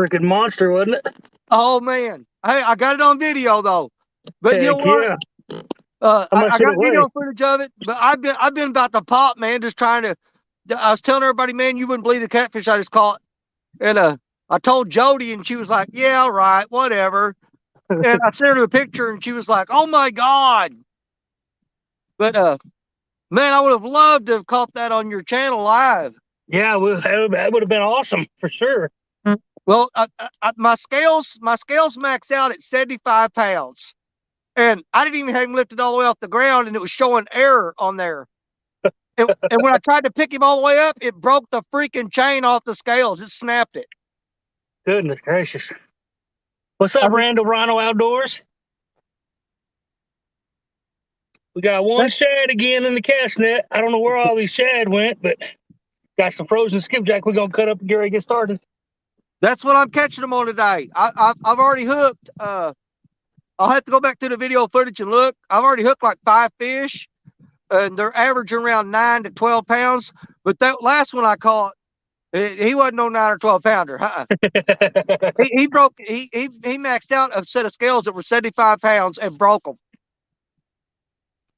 freaking monster, wasn't it? Oh man, hey, I got it on video though. But you know Heck what? yeah. How I much did got it video weigh? footage of it, but I've been about to pop, man, just trying to. I was telling everybody, man, you wouldn't believe the catfish I just caught, and I told Jody, and she was like, "Yeah, all right, whatever." And I sent her the picture, and she was like, "Oh my god!" But man, I would have loved to have caught that on your channel live. Yeah, that would have been awesome for sure. Well, my scales max out at 75 pounds, and I didn't even have him lifted all the way off the ground, and it was showing error on there. And when I tried to pick him all the way up, it broke the freaking chain off the scales. It snapped it. Goodness gracious. What's I up, mean, Randall Rhino Outdoors? We got one shad again in the cast net. I don't know where all these shad went, but got some frozen skipjack we're gonna cut up and get ready to get started. that's what I'm catching them on today. I've already hooked. I'll have to go back to the video footage and look. I've already hooked like 5 fish, and they're averaging around 9 to 12 pounds. But that last one I caught, he wasn't no 9 or 12 pounder. He broke. He maxed out a set of scales that were 75 pounds and broke them.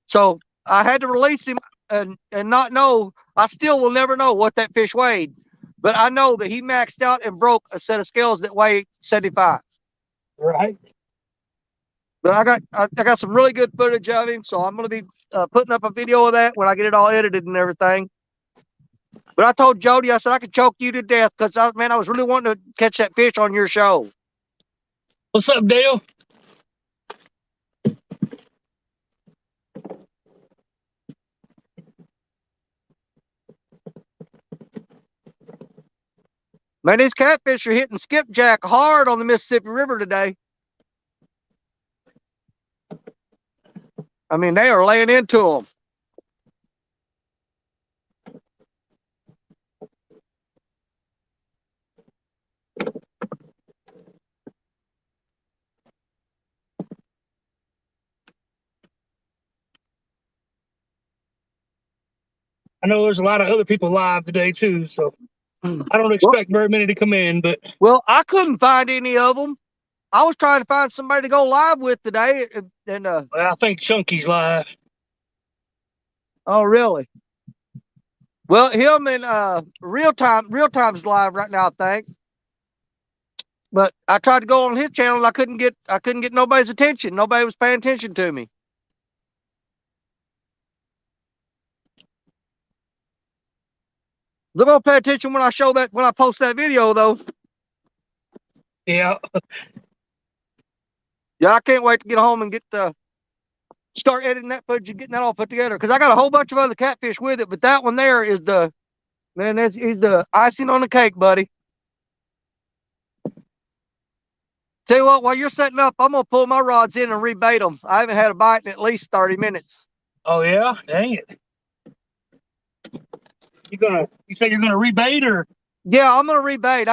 So I had to release him and not know. I still will never know what that fish weighed, but I know that he maxed out and broke a set of scales that weigh 75. Right. But I got some really good footage of him, so I'm going to be putting up a video of that when I get it all edited and everything. But I told Jody, I said I could choke you to death because man, I was really wanting to catch that fish on your show. What's up, Dale? Man, these catfish are hitting skipjack hard on the Mississippi River today. I mean, they are laying into them. I know there's a lot of other people live today too, so I don't Well, expect very many to come in, but well, I couldn't find any of them. I was trying to find somebody to go live with today, and I think Chunky's live. oh really? Well, him and real time's live right now, I think. But I tried to go on his channel, and I couldn't get nobody's attention. Nobody was paying attention to me. They're gonna pay attention when I post that video though. Yeah. Yeah, I can't wait to get home and start editing that footage and getting that all put together. Because I got a whole bunch of other catfish with it, but that one there is he's the icing on the cake, buddy. Tell you what, while you're setting up, I'm gonna pull my rods in and rebait them. I haven't had a bite in at least 30 minutes. Oh yeah? Dang it. You said you're gonna rebait or Yeah, I'm gonna rebait.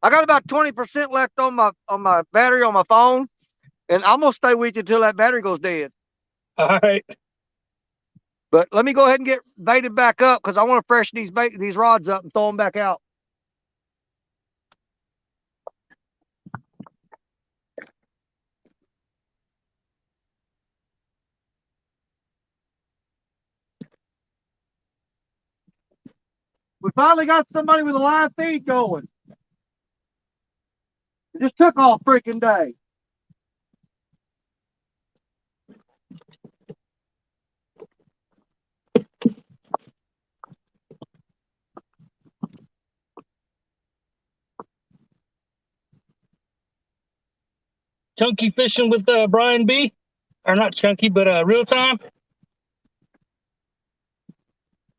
I've got about 20% left on my battery on my phone, and I'm gonna stay with you until that battery goes dead. all right. But let me go ahead and get baited back up because I want to freshen these rods up and throw them back out. We finally got somebody with a live feed going. It just took all freaking day. Chunky fishing with Brian B. Or not Chunky, but real time.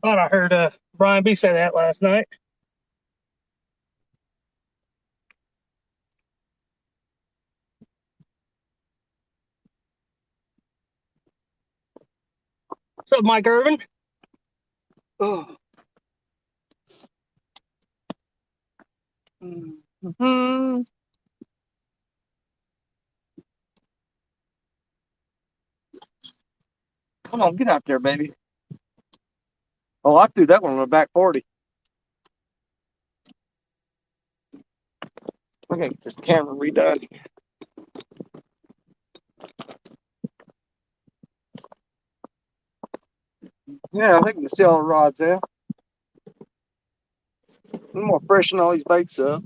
Thought I heard Brian B say that last night. What's up, Mike Irvin? Oh. Mm-hmm. Come on, get out there, baby. Oh, I threw that one on the back 40. I gotta get this camera redone. Yeah, I think you can see all the rods there. I'm gonna freshen all these baits up.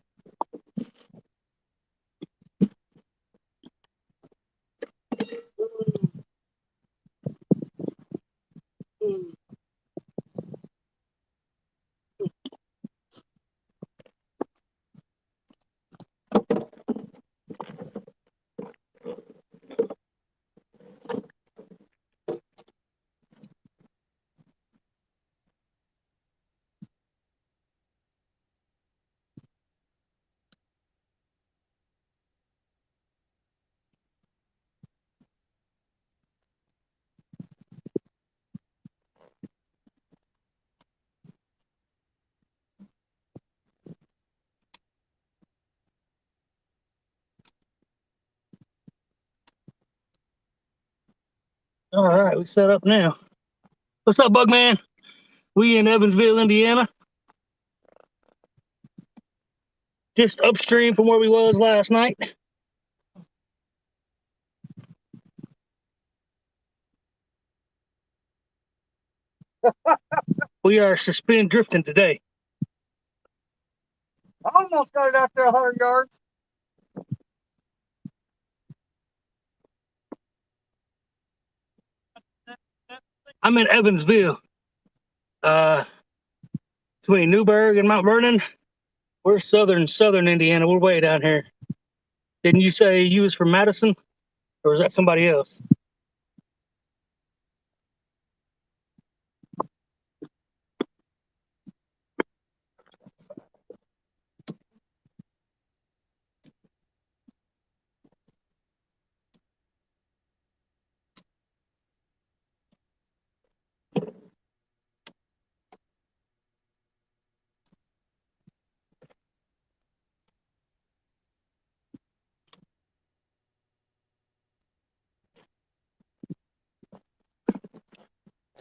All right, we set up now. What's up, Bugman? We in Evansville, Indiana. Just upstream from where we was last night. We are suspend drifting today. I almost got it after 100 yards. I'm in Evansville. Between Newburgh and Mount Vernon. We're southern Indiana. We're way down here. Didn't you say you was from Madison? Or was that somebody else?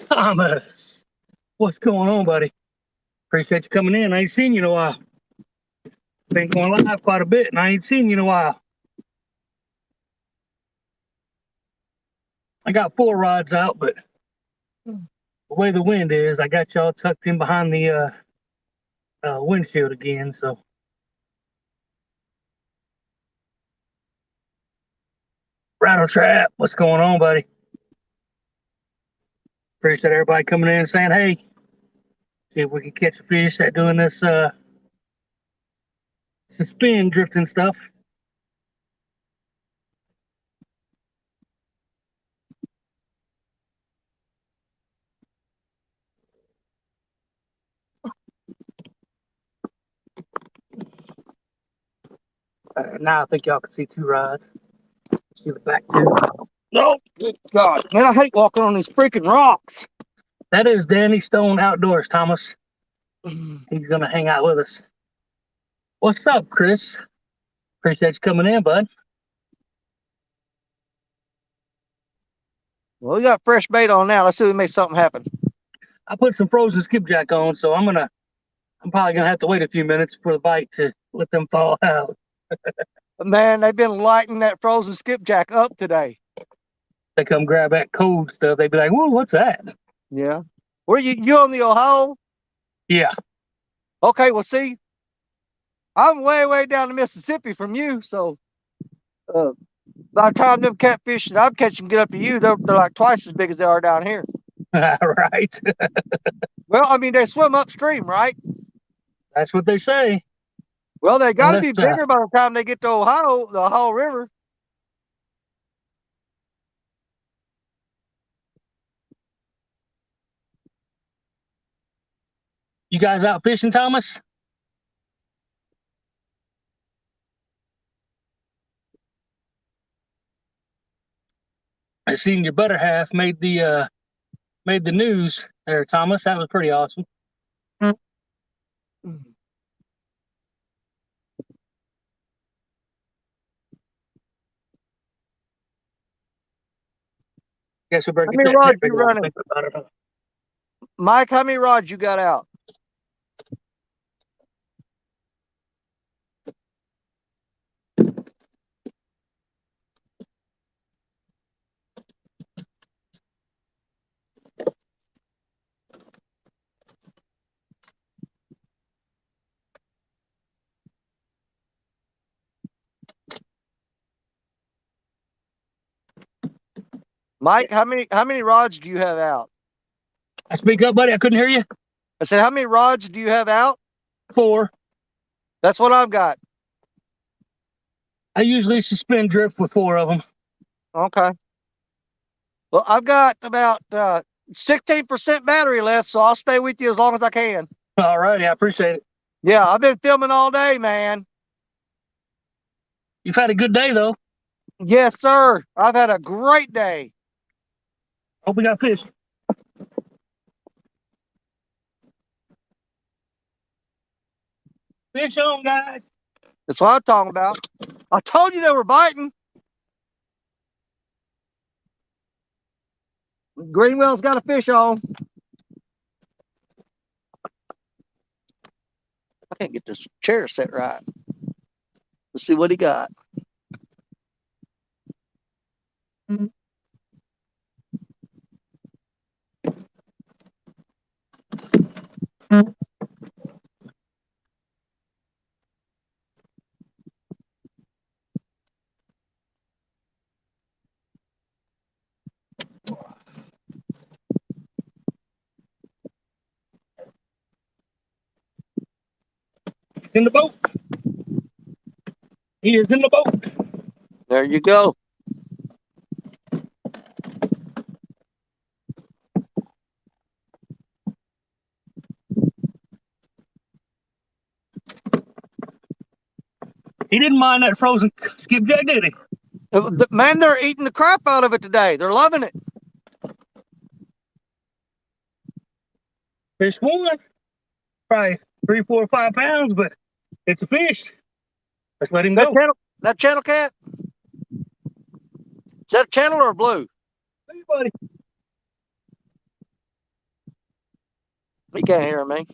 Thomas, what's going on, buddy? Appreciate you coming in. I ain't seen you in a while. Been going live quite a bit, and I ain't seen you in a while. I got 4 rods out, but the way the wind is, I got y'all tucked in behind the windshield again. So, Rattle Trap, what's going on, buddy? Appreciate everybody coming in and saying, hey, see if we can catch a fish at doing this suspend drifting stuff. Now I think y'all can see 2 rods. See the back too. No, good God, man, I hate walking on these freaking rocks. That is Danny Stone Outdoors, Thomas. He's gonna hang out with us. What's up, Chris? Appreciate you coming in, bud. Well, we got fresh bait on now. Let's see if we make something happen. I put some frozen skipjack on, so I'm probably gonna have to wait a few minutes for the bite to let them fall out. Man, they've been lighting that frozen skipjack up today. They come grab that cold stuff. They'd be like, "Whoa, what's that?" Yeah. Where you on the Ohio? Yeah. Okay, well, see, I'm way down the Mississippi from you, so by the time them catfish that I'm catching get up to you, they're like twice as big as they are down here. Right. Well, I mean, they swim upstream, right? That's what they say. Well, they got to be Unless, bigger by the time they get to Ohio, the Ohio River. You guys out fishing, Thomas? I seen your better half made the news there, Thomas. That was pretty awesome. Guess we better How get many that rods net you bigger. running? Mike, how many rods you got out? Mike, how many rods do you have out? I speak up, buddy. I couldn't hear you. I said, how many rods do you have out? 4. That's what I've got. I usually suspend drift with 4 of them. Okay. Well, I've got about 16% battery left, so I'll stay with you as long as I can. All righty, I appreciate it. Yeah, I've been filming all day, man. You've had a good day though. Yes, sir. I've had a great day. Hope we got fish. Fish on, guys. That's what I'm talking about. I told you they were biting. Greenwell's got a fish on. I can't get this chair set right. Let's see what he got. In the boat. He is in the boat. There you go. He didn't mind that frozen skipjack, did he? Man, they're eating the crap out of it today. They're loving it. Fish one. Probably 3, 4, 5 pounds, but it's a fish. Let's let him go. That channel cat? Is that a channel or a blue? Hey, buddy. He can't hear me.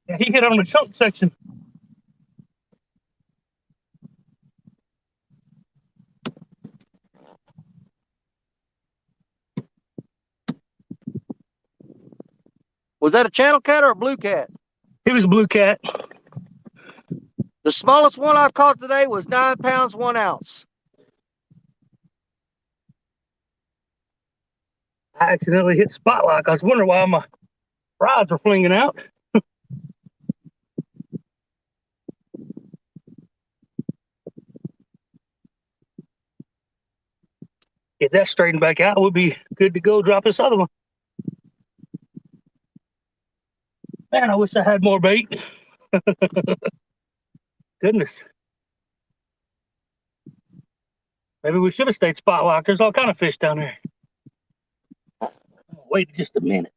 Yeah, he hit on the chunk section. Was that a channel cat or a blue cat? It was a blue cat. The smallest one I caught today was 9 pounds, 1 ounce. I accidentally hit spotlight. I was wondering why my rods were flinging out. Get that straightened back out, we'll be good to go drop this other one. Man, I wish I had more bait. Goodness. Maybe we should have stayed spotlock. There's all kind of fish down there. Wait just a minute.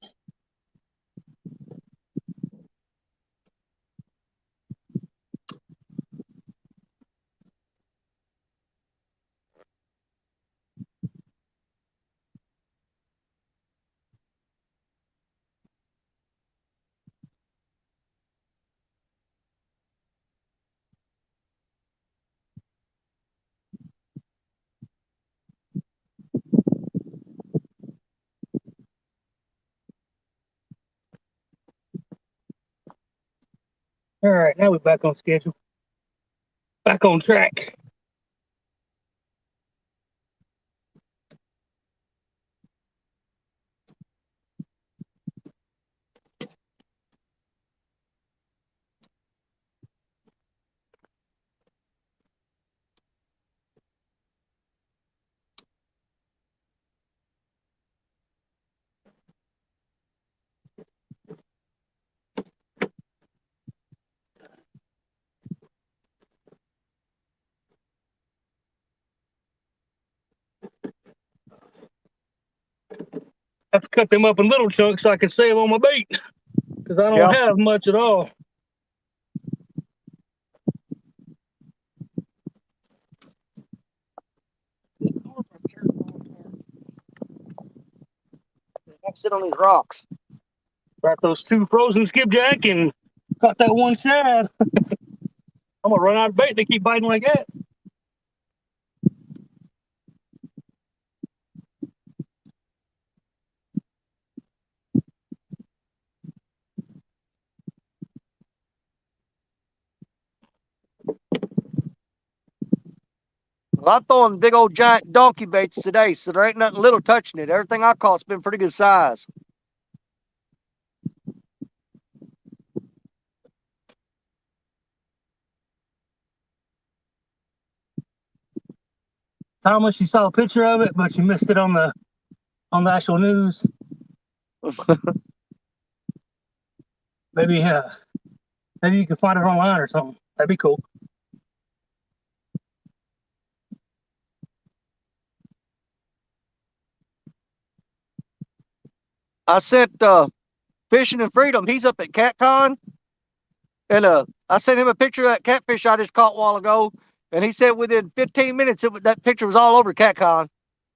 All right, now we're back on schedule. Back on track. I have to cut them up in little chunks so I can save on my bait, because I don't have much at all. Sit on these rocks. Got those 2 frozen skipjack and caught that 1 shad. I'm gonna run out of bait. They keep biting like that. Well, I'm throwing big old giant donkey baits today, so there ain't nothing little touching it. Everything I caught's been pretty good size. Thomas, you saw a picture of it, but you missed it on the actual news. Maybe maybe you can find it online or something. That'd be cool. I sent Fishing and Freedom. He's up at CatCon, and I sent him a picture of that catfish I just caught a while ago, and he said within 15 minutes that picture was all over CatCon.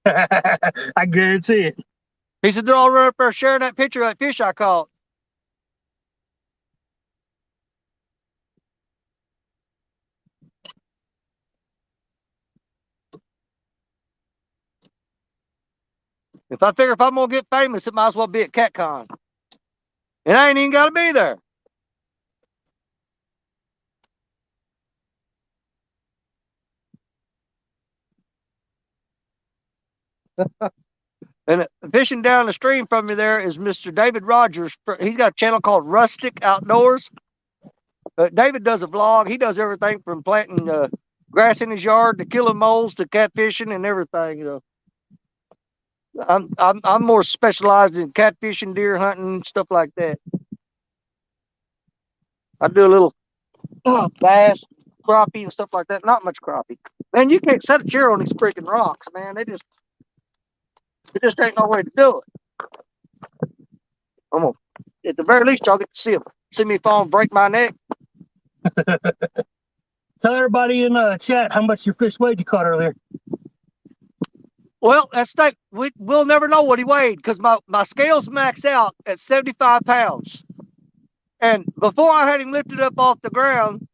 I guarantee it. He said they're all right up there sharing that picture of that fish I caught. If I figure if I'm gonna get famous, it might as well be at CatCon. And I ain't even gotta be there. And fishing down the stream from me there is Mr. David Rogers. He's got a channel called Rustic Outdoors. David does a vlog. He does everything from planting grass in his yard to killing moles to catfishing and everything. You know, I'm more specialized in catfishing, deer hunting, stuff like that. I do a little bass, crappie, and stuff like that. Not much crappie. Man, you can't set a chair on these freaking rocks, man. It just ain't no way to do it. I'm gonna, at the very least, y'all get to see me fall and break my neck. Tell everybody in chat how much your fish weighed you caught earlier. Well, that's that. We'll never know what he weighed because my scales max out at 75 pounds. And before I had him lifted up off the ground,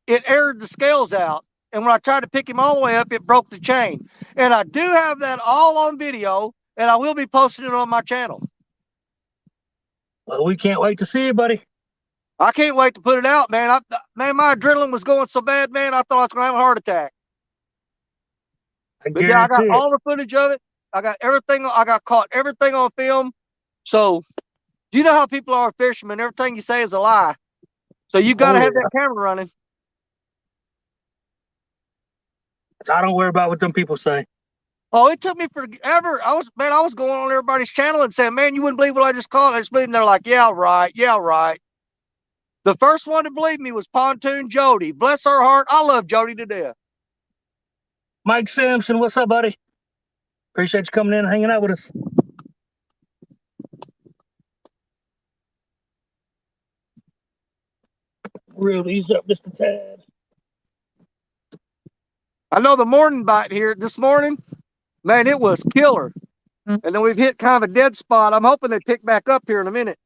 it aired the scales out. And when I tried to pick him all the way up, it broke the chain. And I do have that all on video, and I will be posting it on my channel. Well, we can't wait to see you, buddy. I can't wait to put it out, man. Man, my adrenaline was going so bad, man, I thought I was going to have a heart attack. But yeah, I got all the footage of it. I got everything. I got caught everything on film. So you know how people are fishermen. Everything you say is a lie. So you got to have that camera running. I don't worry about what them people say. Oh, it took me forever. I was going on everybody's channel and saying, man, you wouldn't believe what I just caught. I just believe, and they're like, yeah, right. Yeah, right. The first one to believe me was Pontoon Jody. Bless her heart. I love Jody to death. Mike Sampson, what's up, buddy? Appreciate you coming in and hanging out with us. Reel these up just a tad. I know the morning bite here this morning, man, it was killer. And then we've hit kind of a dead spot. I'm hoping they pick back up here in a minute.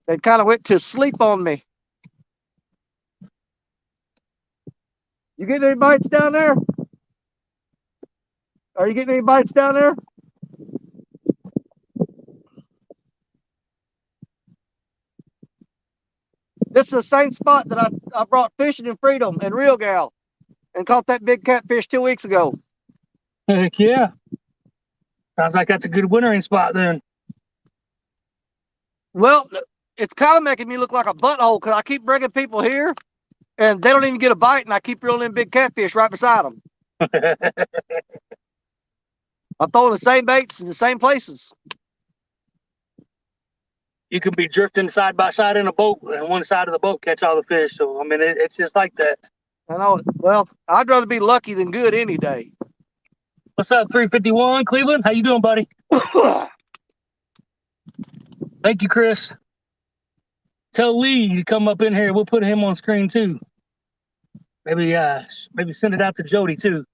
They kind of went to sleep on me. You getting any bites down there? Are you getting any bites down there? This is the same spot that I brought Fishing and Freedom and Real Gal and caught that big catfish 2 weeks ago. Heck yeah. Sounds like that's a good wintering spot then. Well, it's kind of making me look like a butthole because I keep bringing people here and they don't even get a bite, and I keep reeling in big catfish right beside them. I'm throwing the same baits in the same places. You could be drifting side by side in a boat, and one side of the boat catch all the fish. So, I mean, it's just like that. I know. Well, I'd rather be lucky than good any day. What's up, 351 Cleveland? How you doing, buddy? Thank you, Chris. Tell Lee to come up in here. We'll put him on screen too. Maybe send it out to Jody too.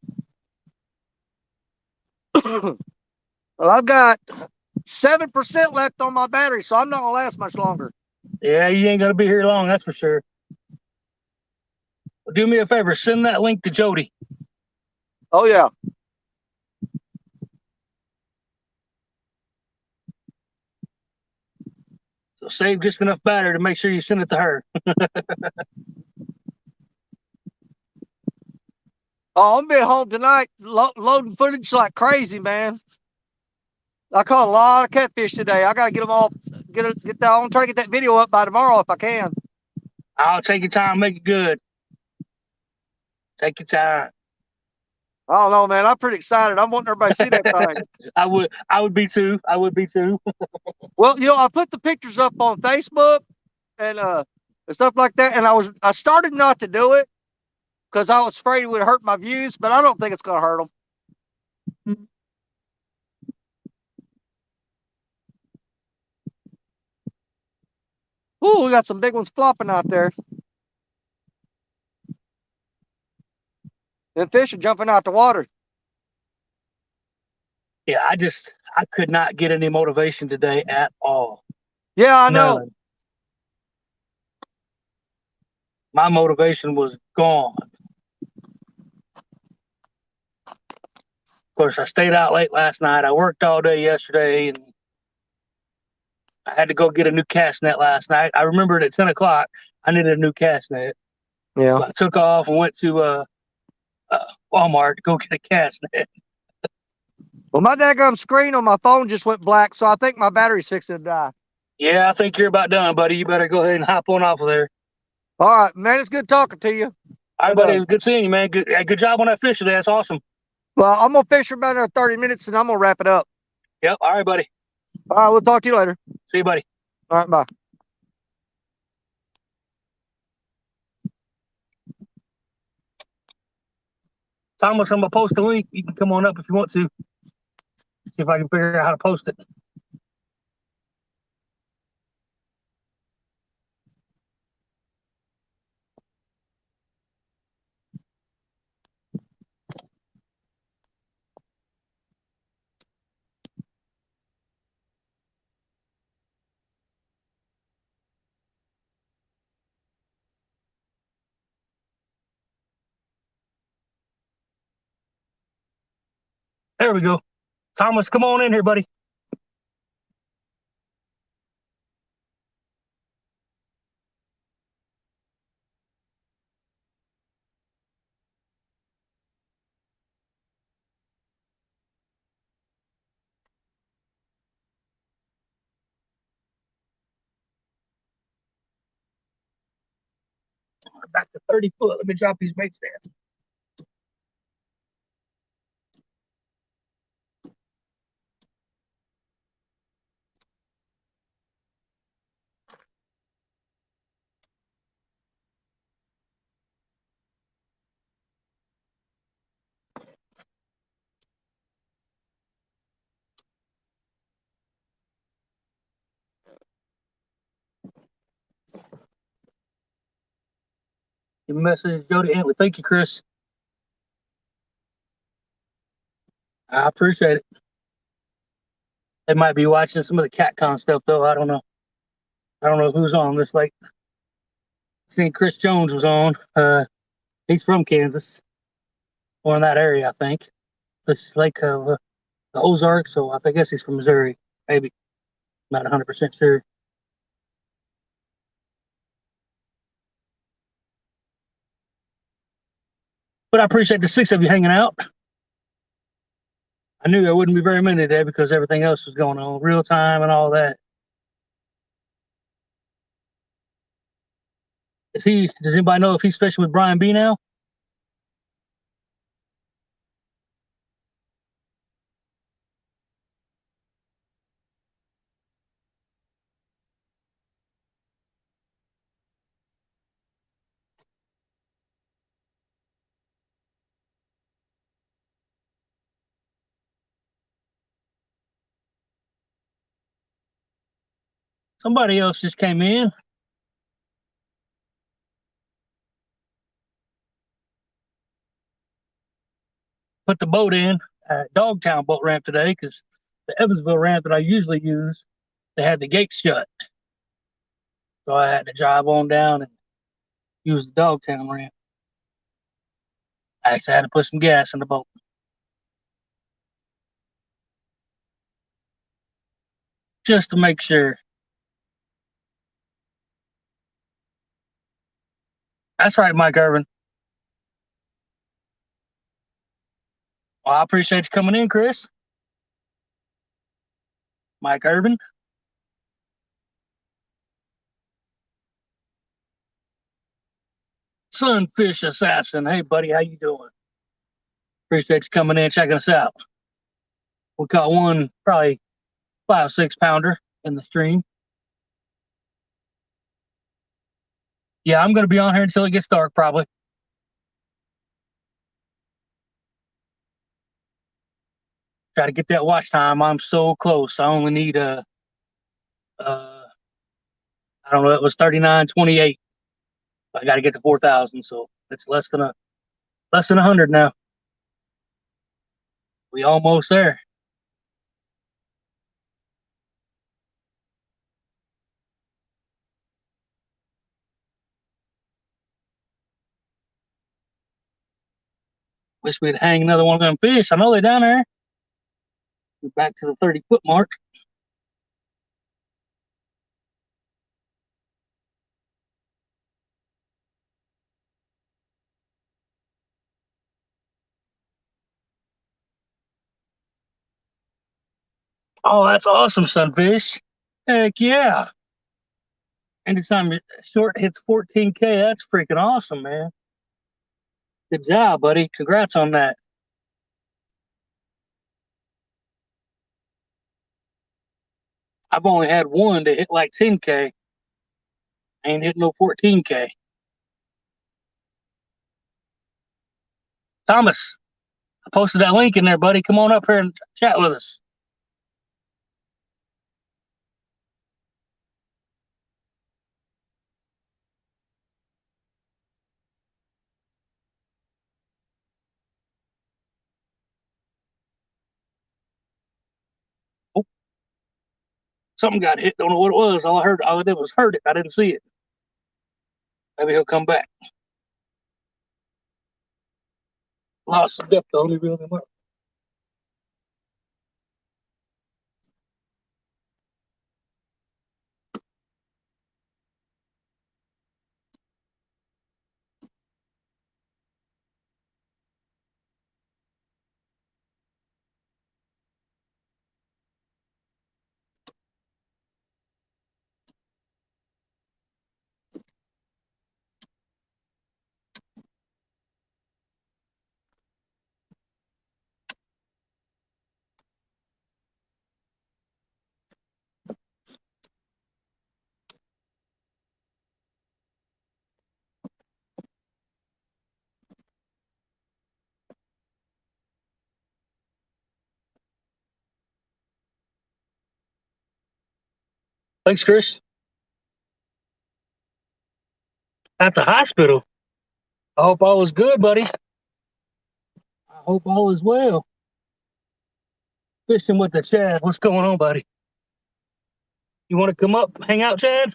Well, I've got 7% left on my battery, so I'm not gonna last much longer. Yeah, you ain't gonna be here long, that's for sure. Well, do me a favor, send that link to Jody. Oh yeah. So save just enough battery to make sure you send it to her. Oh, I'm being home tonight, loading footage like crazy, man. I caught a lot of catfish today. I gotta get them all, get that. I'm gonna try to get that video up by tomorrow if I can. I'll take your time, make it good. Take your time. I don't know, man. I'm pretty excited. I'm wanting everybody to see that thing. I would be too. I would be too. Well, I put the pictures up on Facebook and stuff like that, and I started not to do it because I was afraid it would hurt my views, but I don't think it's gonna hurt them. Ooh, we got some big ones flopping out there. The fish are jumping out the water. Yeah, I could not get any motivation today at all. Yeah, I know. None. My motivation was gone. Of course, I stayed out late last night. I worked all day yesterday, and I had to go get a new cast net last night. I remembered at 10 o'clock I needed a new cast net. Yeah. So I took off and went to Walmart to go get a cast net. Well, my daggum screen on my phone just went black, so I think my battery's fixing to die. Yeah, I think you're about done, buddy. You better go ahead and hop on off of there. All right, man. It's good talking to you. All right, buddy. It was good seeing you, man. Good job on that fish today. That's awesome. Well, I'm gonna fish for about another 30 minutes, and I'm gonna wrap it up. Yep. All right, buddy. All right, we'll talk to you later. See you, buddy. All right, bye. Thomas, I'm gonna post the link. You can come on up if you want to. See if I can figure out how to post it. There we go. Thomas, come on in here, buddy. Back to 30 foot. Let me drop these bait stands. Your message, Jody Antley. Thank you, Chris. I appreciate it. They might be watching some of the CatCon stuff, though. I don't know. I don't know who's on this lake. I seen Chris Jones was on. He's from Kansas, or in that area, I think. This is like the Ozarks, so I guess he's from Missouri. Maybe. Not 100% sure. But I appreciate the 6 of you hanging out. I knew there wouldn't be very many today because everything else was going on, real time and all that. Does anybody know if he's fishing with Brian B now? Somebody else just came in. Put the boat in at Dogtown boat ramp today because the Evansville ramp that I usually use, they had the gates shut. So I had to drive on down and use the Dogtown ramp. I actually had to put some gas in the boat. Just to make sure. That's right, Mike Irvin. Well, I appreciate you coming in, Chris. Mike Urban. Sunfish Assassin. Hey, buddy, how you doing? Appreciate you coming in, checking us out. We caught one probably 5-6 pounder in the stream. Yeah, I'm going to be on here until it gets dark, probably. Try to get that watch time. I'm so close. I only need I don't know. It was 39.28. I got to get to 4,000, so it's less than 100 now. We almost there. Wish we'd hang another one of them fish. I know they're down there. We're back to the 30-foot mark. Oh, that's awesome, Sunfish. Heck yeah. Anytime your short hits 14K, that's freaking awesome, man. Good job, buddy. Congrats on that. I've only had one to hit like 10K. I ain't hit no 14K. Thomas, I posted that link in there, buddy. Come on up here and chat with us. Oh, something got hit. Don't know what it was. All I did was hurt it. I didn't see it. Maybe he'll come back. Lost some depth though. Let me reel him up. Thanks, Chris. At the hospital. I hope all is good, buddy. I hope all is well. Fishing with the Chad. What's going on, buddy? You want to come up, hang out, Chad?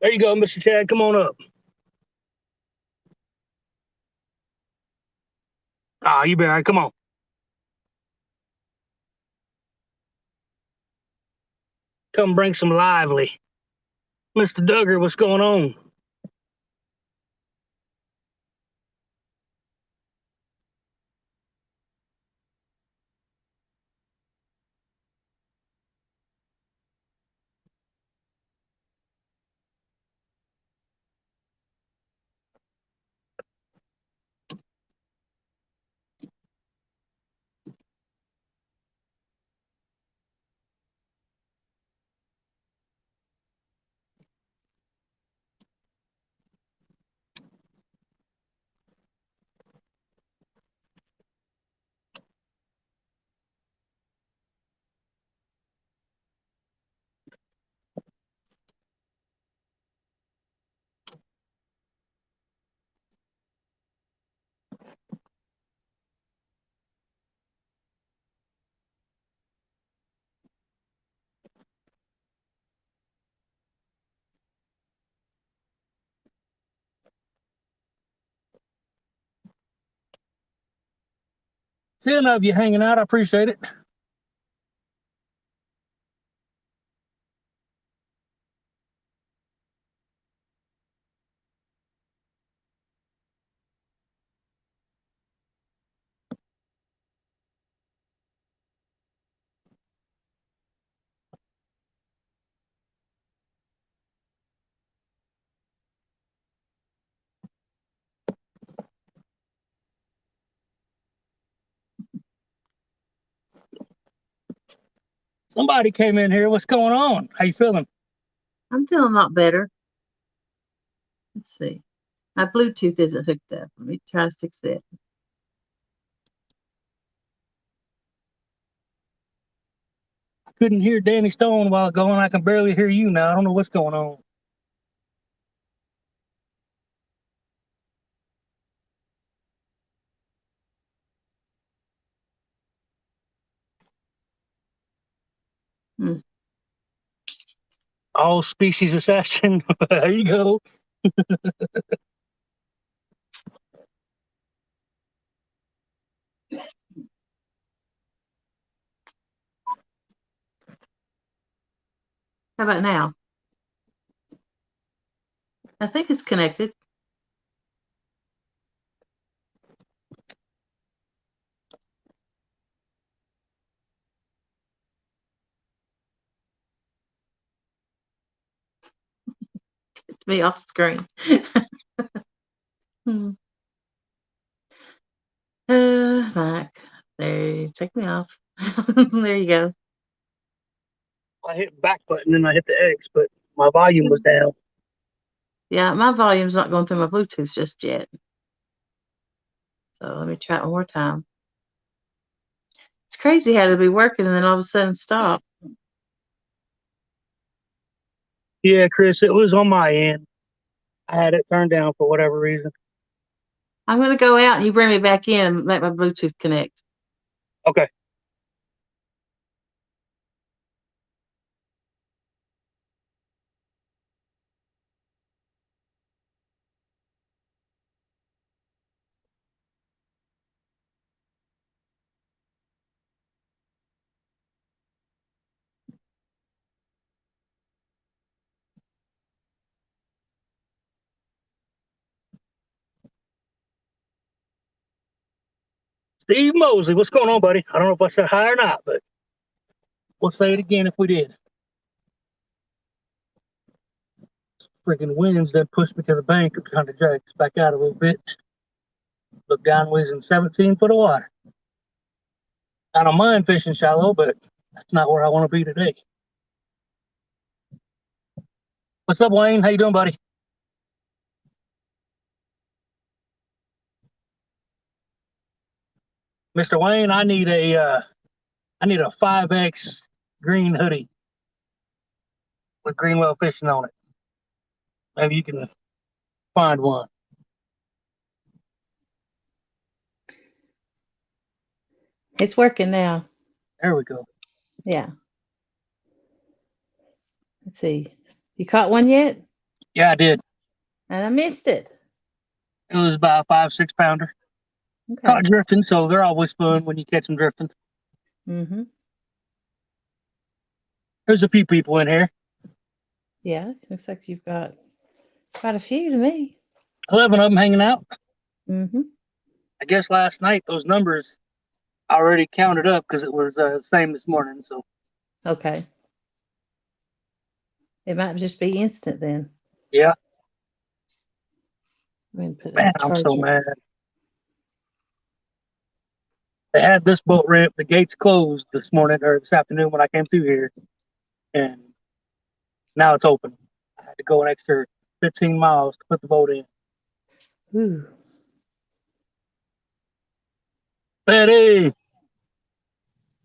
There you go, Mr. Chad. Come on up. Ah, you be all right. Come on. Come bring some lively. Mr. Duggar, what's going on? Seeing of you hanging out, I appreciate it. Somebody came in here. What's going on? How you feeling? I'm feeling a lot better. Let's see. My Bluetooth isn't hooked up. Let me try to fix that. I couldn't hear Danny Stone a while ago, and I can barely hear you now. I don't know what's going on. Hmm. All species assassin. There you go. How about now? I think it's connected. It's me off screen. hmm. Back. There, take me off. There you go. I hit the back button and I hit the X, but my volume was down. Yeah, my volume's not going through my Bluetooth just yet. So let me try it one more time. It's crazy how to be working and then all of a sudden stop. Yeah, Chris, it was on my end. I had it turned down for whatever reason. I'm going to go out and you bring me back in and make my Bluetooth connect. Okay. Steve Mosley, what's going on, buddy? I don't know if I said hi or not, but we'll say it again if we did. Freaking winds that pushed me to the bank. I'm trying to drag us back out a little bit. Look down, was in 17 foot of water. I don't mind fishing shallow, but that's not where I want to be today. What's up, Wayne? How you doing, buddy? Mr. Wayne, I need a 5X green hoodie with Greenwell fishing on it. Maybe you can find one. It's working now. There we go. Yeah. Let's see. You caught one yet? Yeah, I did. And I missed it. It was about a 5-6 pounder. Okay. Caught drifting, so they're always fun when you catch them drifting. Mm-hmm. There's a few people in here. Yeah, looks like you've got quite a few to me. 11 of them hanging out. Mm-hmm. I guess last night those numbers I already counted up because it was the same this morning. So Okay. It might just be instant then. yeah, I'm put man, I'm so mad. They had this boat ramp, the gates closed this morning or this afternoon when I came through here, and now it's open. I had to go an extra 15 miles to put the boat in. Ooh. Betty,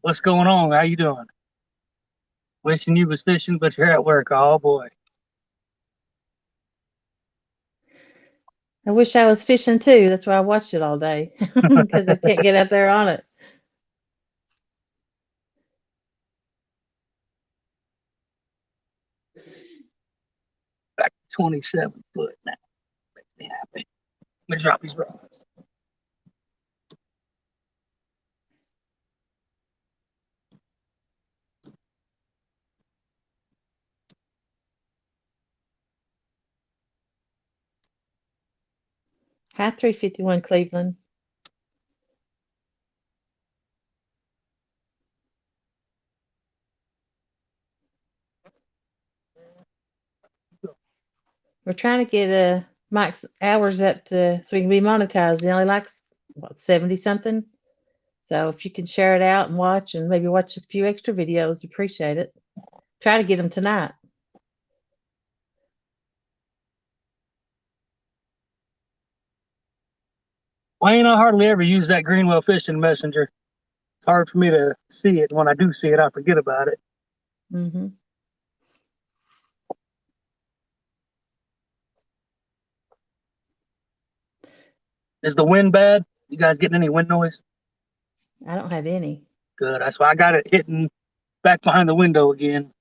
what's going on? How you doing? Wishing you was fishing, but you're at work. Oh boy. I wish I was fishing too. That's why I watched it all day because I can't get out there on it. Back to 27 foot now. Makes me happy. Let me drop these rods. Hi, 351 Cleveland. We're trying to get Mike's hours up to so he can be monetized. He only likes what 70 something. So if you can share it out and watch and maybe watch a few extra videos, appreciate it. Try to get them tonight. Wayne, I hardly ever use that Greenwell Fishing Messenger. It's hard for me to see it. When I do see it, I forget about it. Mm-hmm. Is the wind bad? You guys getting any wind noise? I don't have any. Good. That's why I got it hitting back behind the window again.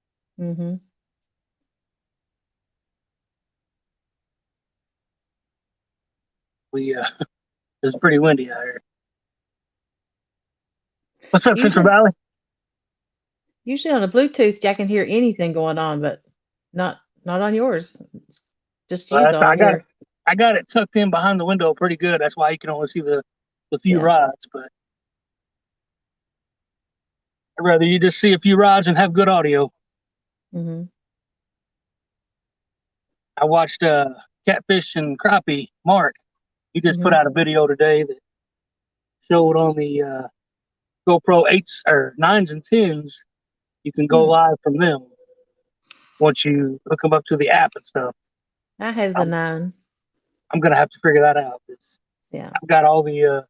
Mm-hmm. It's pretty windy out here. What's up, Central Usually, Valley? usually on a Bluetooth, I can hear anything going on, but not on yours. It's just you all I got it. here. I got it tucked in behind the window pretty good. That's why you can only see the few Yeah. rods. But I'd rather you just see a few rods and have good audio. Mm-hmm. I watched Catfish and Crappie Mark. He just put Mm-hmm. out a video today that showed on the GoPro 8s or 9s and 10s. You can go Hmm. live from them once you hook them up to the app and stuff. I have the 9. I'm gonna have to figure that out. Yeah. I've got all the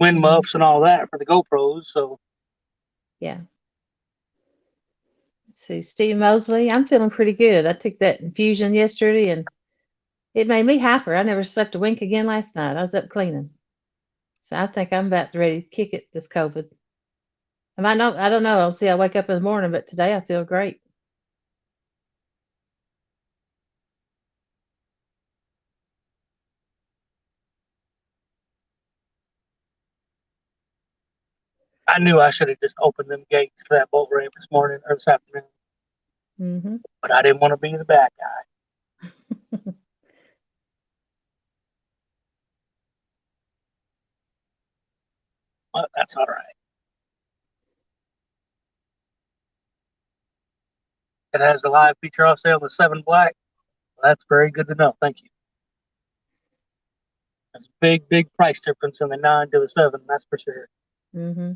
wind Mhm. muffs and all that for the GoPros. So Yeah. See, Steve Mosley, I'm feeling pretty good. I took that infusion yesterday and it made me hyper. I never slept a wink again last night. I was up cleaning. So I think I'm about ready to kick it this COVID. I don't know. I'll see. I wake up in the morning, but today I feel great. I knew I should have just opened them gates for that boat ramp this morning or this afternoon, Mm-hmm. but I didn't want to be the bad guy. But that's all right. It has the live feature off sale, the 7 Black. That's very good to know. Thank you. There's a big price difference in the 9 to the 7. That's for sure. Mm-hmm.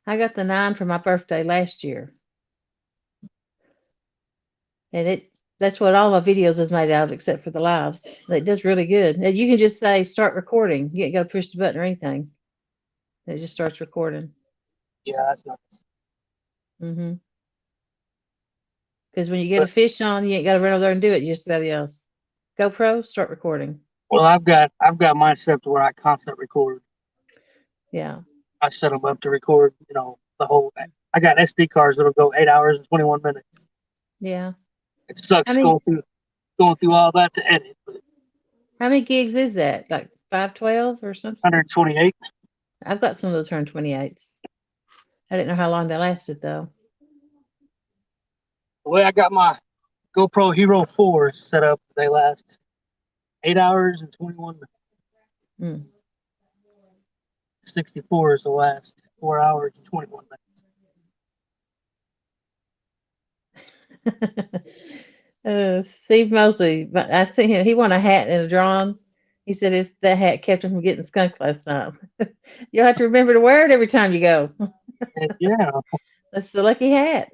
I got the 9 for my birthday last year. And that's what all my videos is made out of except for the lives. It does really good. And you can just say start recording. You ain't got to push the button or anything. It just starts recording. Yeah, that's nice. Mm-hmm. Because when you get a But fish on, you ain't got to run over there and do it. You just got to GoPro, start recording. well, I've got mine set to where I constant record. Yeah. I set them up to record, the whole. I got SD cards that'll go 8 hours and 21 minutes. Yeah. It sucks I mean, going through all that to edit. But how many gigs is that? Like 512 or something? 128. I've got some of those 128s. I didn't know how long they lasted though. The way I got my GoPro Hero 4s set up, they last 8 hours and 21 minutes. Mm. 64 is the last 4 hours and 21 minutes. Steve Mosley, but I see him. He won a hat and a drawing. He said that hat kept him from getting skunked last night. You'll have to remember to wear it every time you go. And yeah, That's the lucky hat.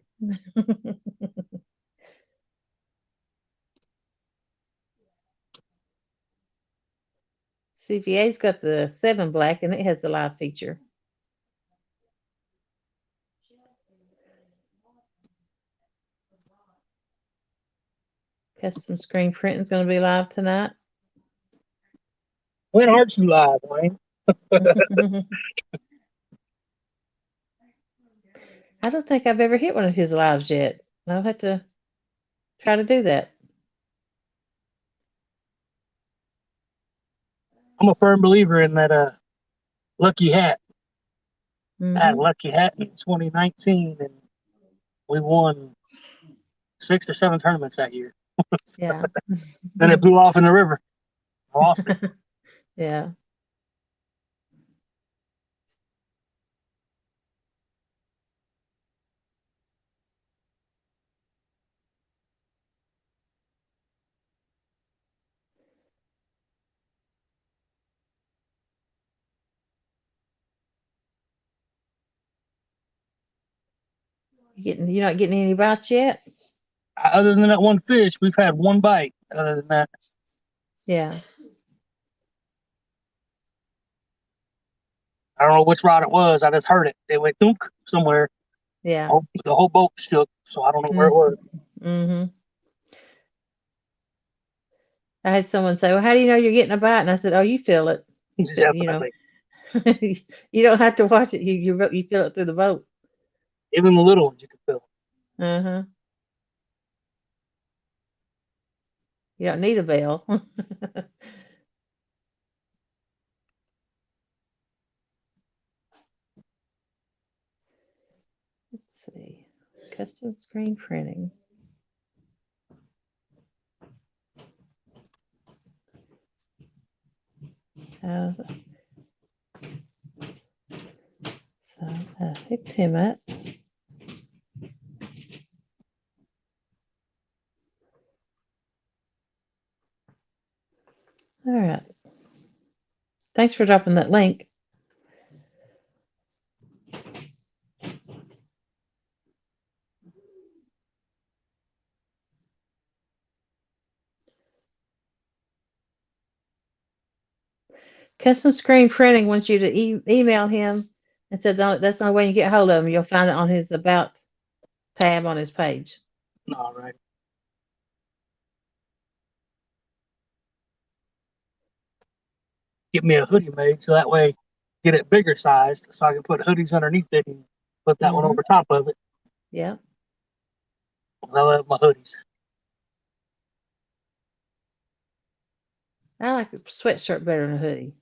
CVA's got the 7 Black and it has the live feature. Custom screen printing is going to be live tonight. when aren't you live, Wayne? I don't think I've ever hit one of his lives yet. I'll have to try to do that. I'm a firm believer in that lucky hat. I had a Mm-hmm. lucky hat in 2019, and we won 6 or 7 tournaments that year. Yeah. Then it blew off in the river. I lost it. Yeah. You're not getting any bites yet? Other than that one fish, we've had one bite. Other than that, Yeah. I don't know which rod it was. I just heard it. It went thunk somewhere. Yeah. The whole boat shook, so I don't know where it was. Mm-hmm. I had someone say, "Well, how do you know you're getting a bite?" And I said, "Oh, you feel it. You know, Definitely. you don't have to watch it. You feel it through the boat." Even the little ones you can feel. Uh-huh. You don't need a bell. Let's see. Custom screen printing. So picked him up. All right. Thanks for dropping that link. Custom screen printing wants you to email him and said that's the only way you get hold of him. You'll find it on his about tab on his page. All right. Get me a hoodie made so that way get it bigger sized so I can put hoodies underneath it and put that one over top of it. Yeah. I love my hoodies. I like a sweatshirt better than a hoodie.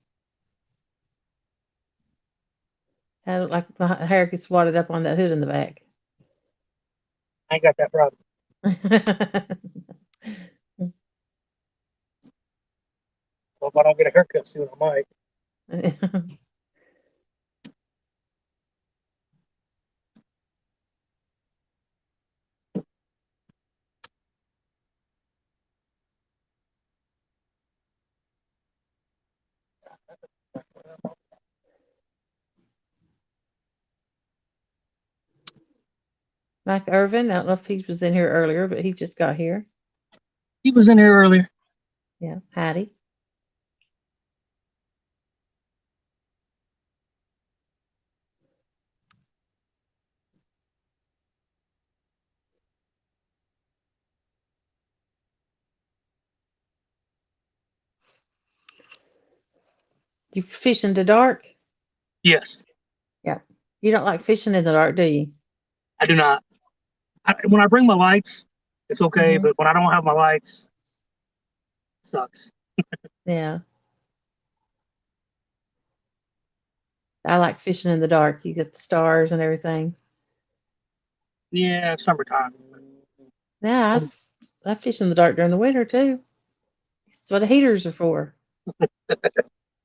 I don't like my hair gets wadded up on that hood in the back. I ain't got that problem. Well, if I don't get a haircut soon, I might. Mike Irvin, I don't know if he was in here earlier, but he just got here. He was in here earlier. Yeah, Heidi. You fish in the dark? Yes, Yeah. You don't like fishing in the dark, do you? I do not. When I bring my lights, it's okay, Mm-hmm. but when I don't have my lights, it sucks. Yeah. I like fishing in the dark. You get the stars and everything. Yeah, summertime. Yeah, I fish in the dark during the winter too. That's what the heaters are for.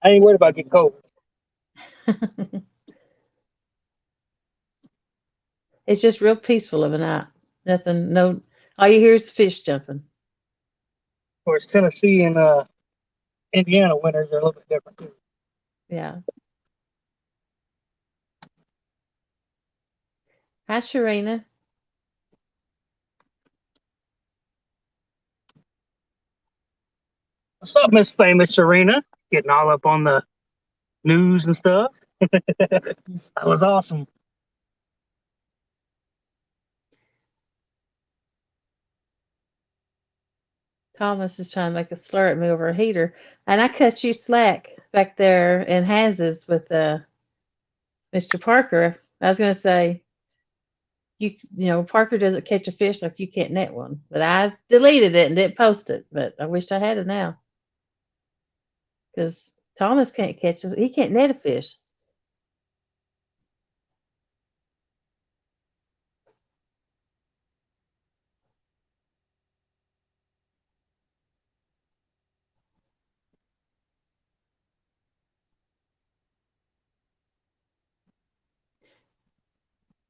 I ain't worried about getting cold. It's just real peaceful of a night. Nothing, no, all you hear is the fish jumping. Of course, Tennessee and Indiana winters are a little bit different too. Yeah. Hi, Sharina. What's up, Miss Famous Serena? Getting all up on the news and stuff. That was awesome. Thomas is trying to make a slur at me over a heater, and I cut you slack back there in Hazes with Mr. Parker. I was going to say Parker doesn't catch a fish like you can't net one, but I deleted it and didn't post it. But I wished I had it now because Thomas can't catch it. He can't net a fish.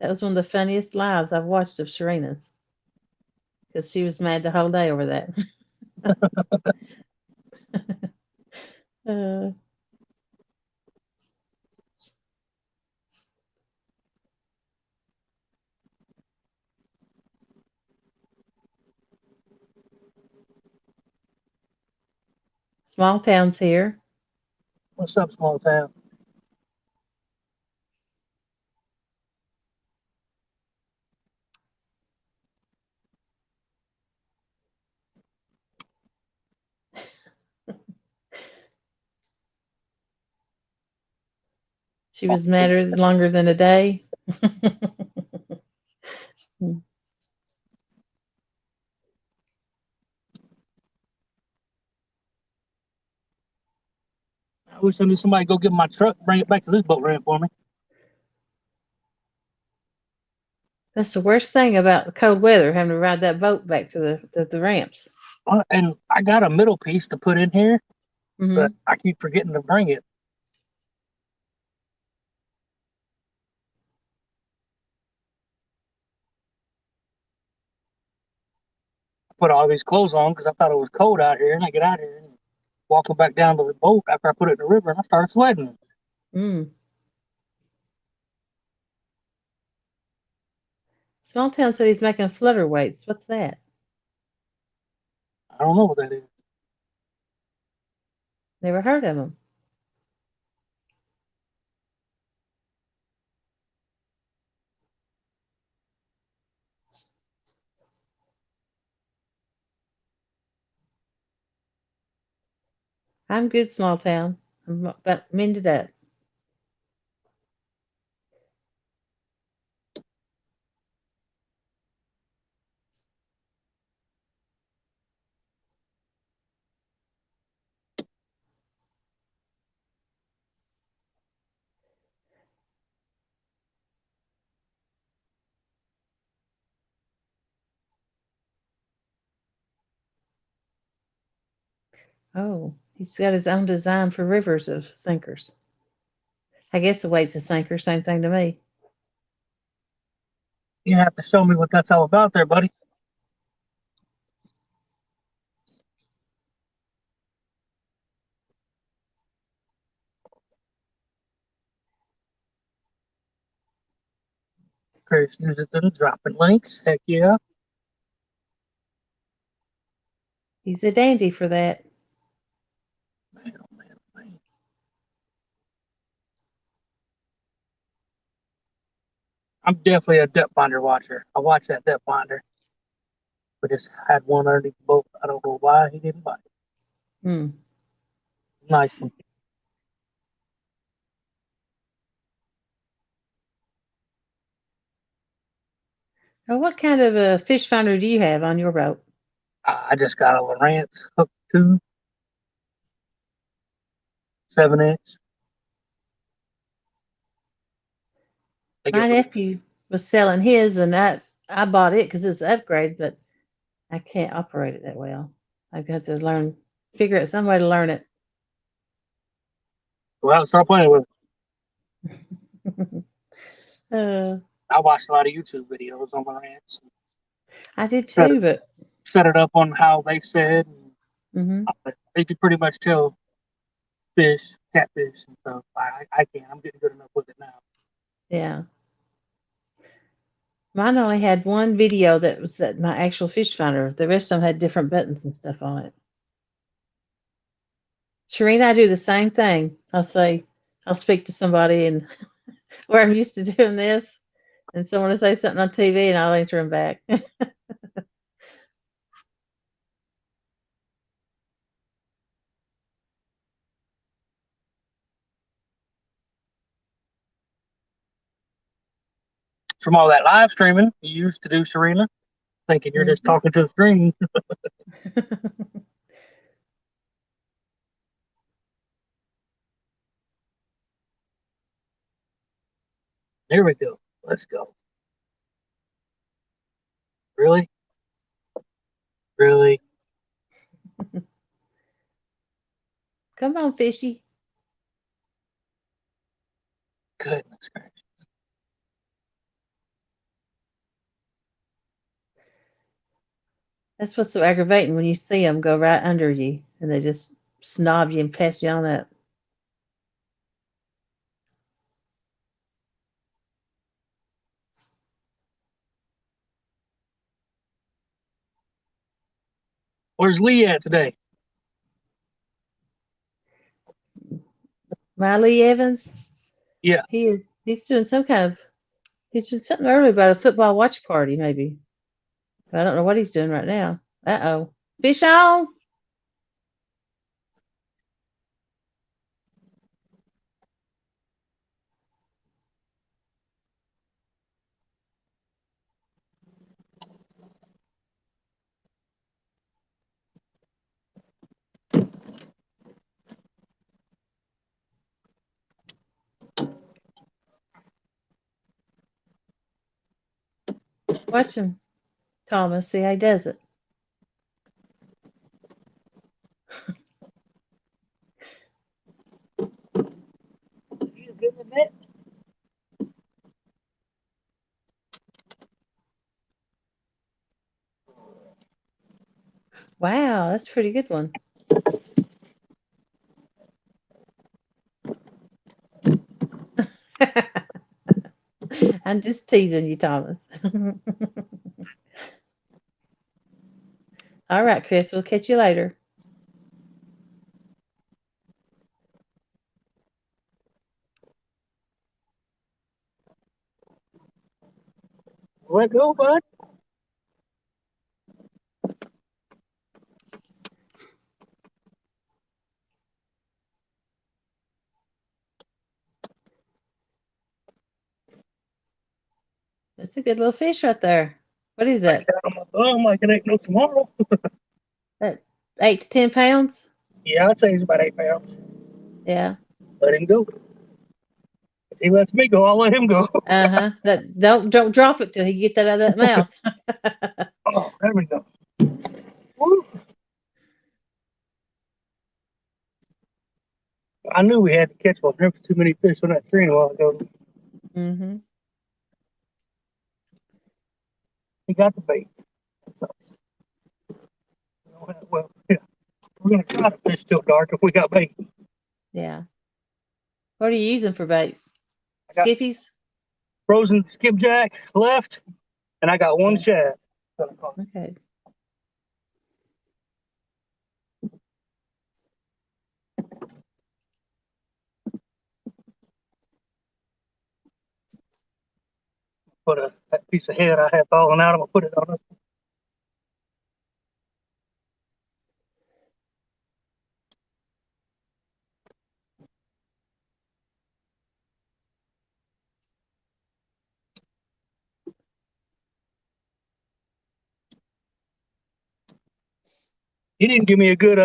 That was one of the funniest lives I've watched of Serena's because she was mad the whole day over that. uh, Small towns here. What's up, small town? She was madder longer than a day. I wish I knew somebody go get my truck, bring it back to this boat ramp for me. That's the worst thing about the cold weather, having to ride that boat back to the ramps. And I got a middle piece to put in here, but Hmm. I keep forgetting to bring it. I put all these clothes on because I thought it was cold out here, and I get out here and walking back down to the boat after I put it in the river, and I started sweating. Mm. Small town said he's making flutter weights. What's that? I don't know what that is. Never heard of them. I'm good, small town. I'm into that. Oh, he's got his own design for rivers of sinkers. I guess the weight's a sinker, same thing to me. You have to show me what that's all about, there, buddy. Chris uses them dropping links. Heck yeah. He's a dandy for that. Man, oh man, oh man. I'm definitely a depth finder watcher. I watch that depth finder. We just had one underneath the boat. I don't know why he didn't buy it. Hmm. Nice one. Oh, what kind of a fish finder do you have on your boat? I just got a Lowrance Hook 2, 7 inch. They My get really nephew was selling his, and I bought it because it was an upgrade, but I can't operate it that well. I've got to figure out some way to learn it. well. Start playing with uh, I watched a lot of YouTube videos on Lowrance. I did Set too, it, but set it up on how they said. And hmm you could pretty much tell fish, catfish, and stuff. I can. I'm getting good enough with it now. yeah. Mine only had one video that was my actual fish finder. The rest of them had different buttons and stuff on it. Sharina, I do the same thing. I'll speak to somebody and where I'm used to doing this, and someone will say something on TV, and I'll answer them back. From all that live streaming you used to do, Sharina, thinking you're just Mhm. talking to the screen. There we go. Let's go. Really? Really? Come on, fishy. Goodness gracious. That's what's so aggravating when you see them go right under you and they just snob you and pass you on up. Where's Lee at today? Riley Evans, Yeah. he's doing some kind of he's doing something early about a football watch party maybe. But I don't know what he's doing right now. Uh-oh. Fish on. Watch him, Thomas. See how he does it. He's getting the net. Wow, that's a pretty good one. I'm just teasing you, Thomas. All right, Chris, we'll catch you later. Let go, bud. That's a good little fish right there. What is that? Got on my bum like it ain't no tomorrow. That 8 to 10 pounds? Yeah, I'd say he's about 8 pounds. Yeah. Let him go. If he lets me go, I'll let him go. Uh-huh. That don't drop it till he get that out of that mouth. Oh, there we go. Woo. I knew we had to catch one. There was too many fish on that screen a while ago. Mm-hmm. He got the bait. So, well, yeah, we're gonna try to fish till dark if we got bait. Yeah. What are you using for bait? I got Skippies? frozen skipjack left, and I got one Yeah. shad. Okay. Put that piece of head I had falling out. I'm gonna put it on it. He didn't give me a good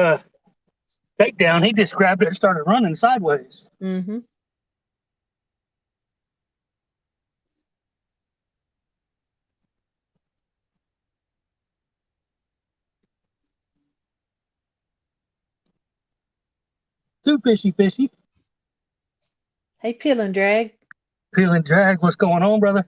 takedown. He just grabbed it and started running sideways. Mm-hmm. Too fishy. Hey, peel and drag. Peel and drag. What's going on, brother?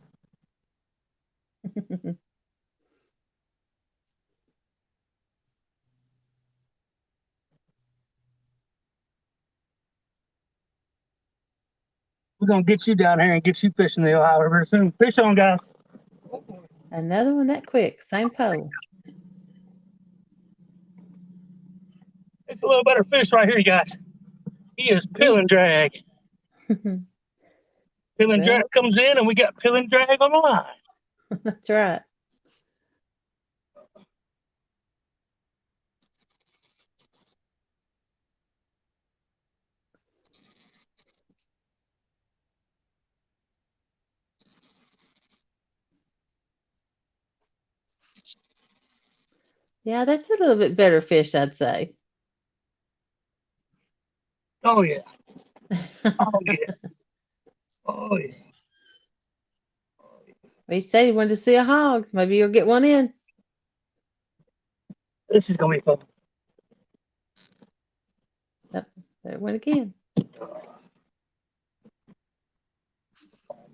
We're gonna get you down here and get you fishing the Ohio River soon. Fish on, guys. Another one that quick. Same pole. It's a little better fish right here, guys. He is peel and drag. Peel and drag Well, comes in, and we got peel and drag on the line. that's right. Yeah, that's a little bit better fish, I'd say. Oh yeah. Oh yeah. Oh yeah. He said he wanted to see a hog. Maybe you'll get one in. This is gonna be fun. Yep, there it went again.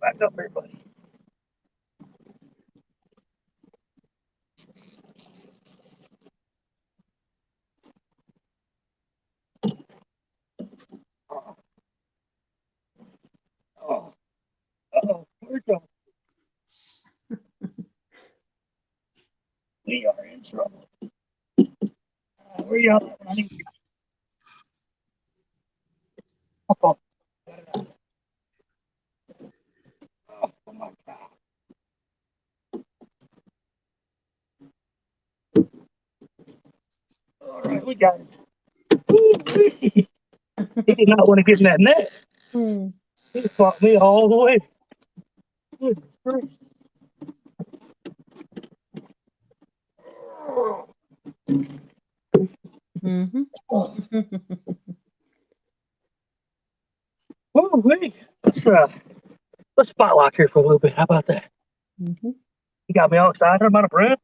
Back up here, buddy. Where y'all at? I need you. Oh, oh my God. All right, we got it. Woo-wee. He did not want to get in that net. Hmm. He fought me all the way. Goodness gracious. Mm-hmm. Woo-wee. Let's spotlight here for a little bit. How about that? Mm-hmm. You got me all excited about a bread.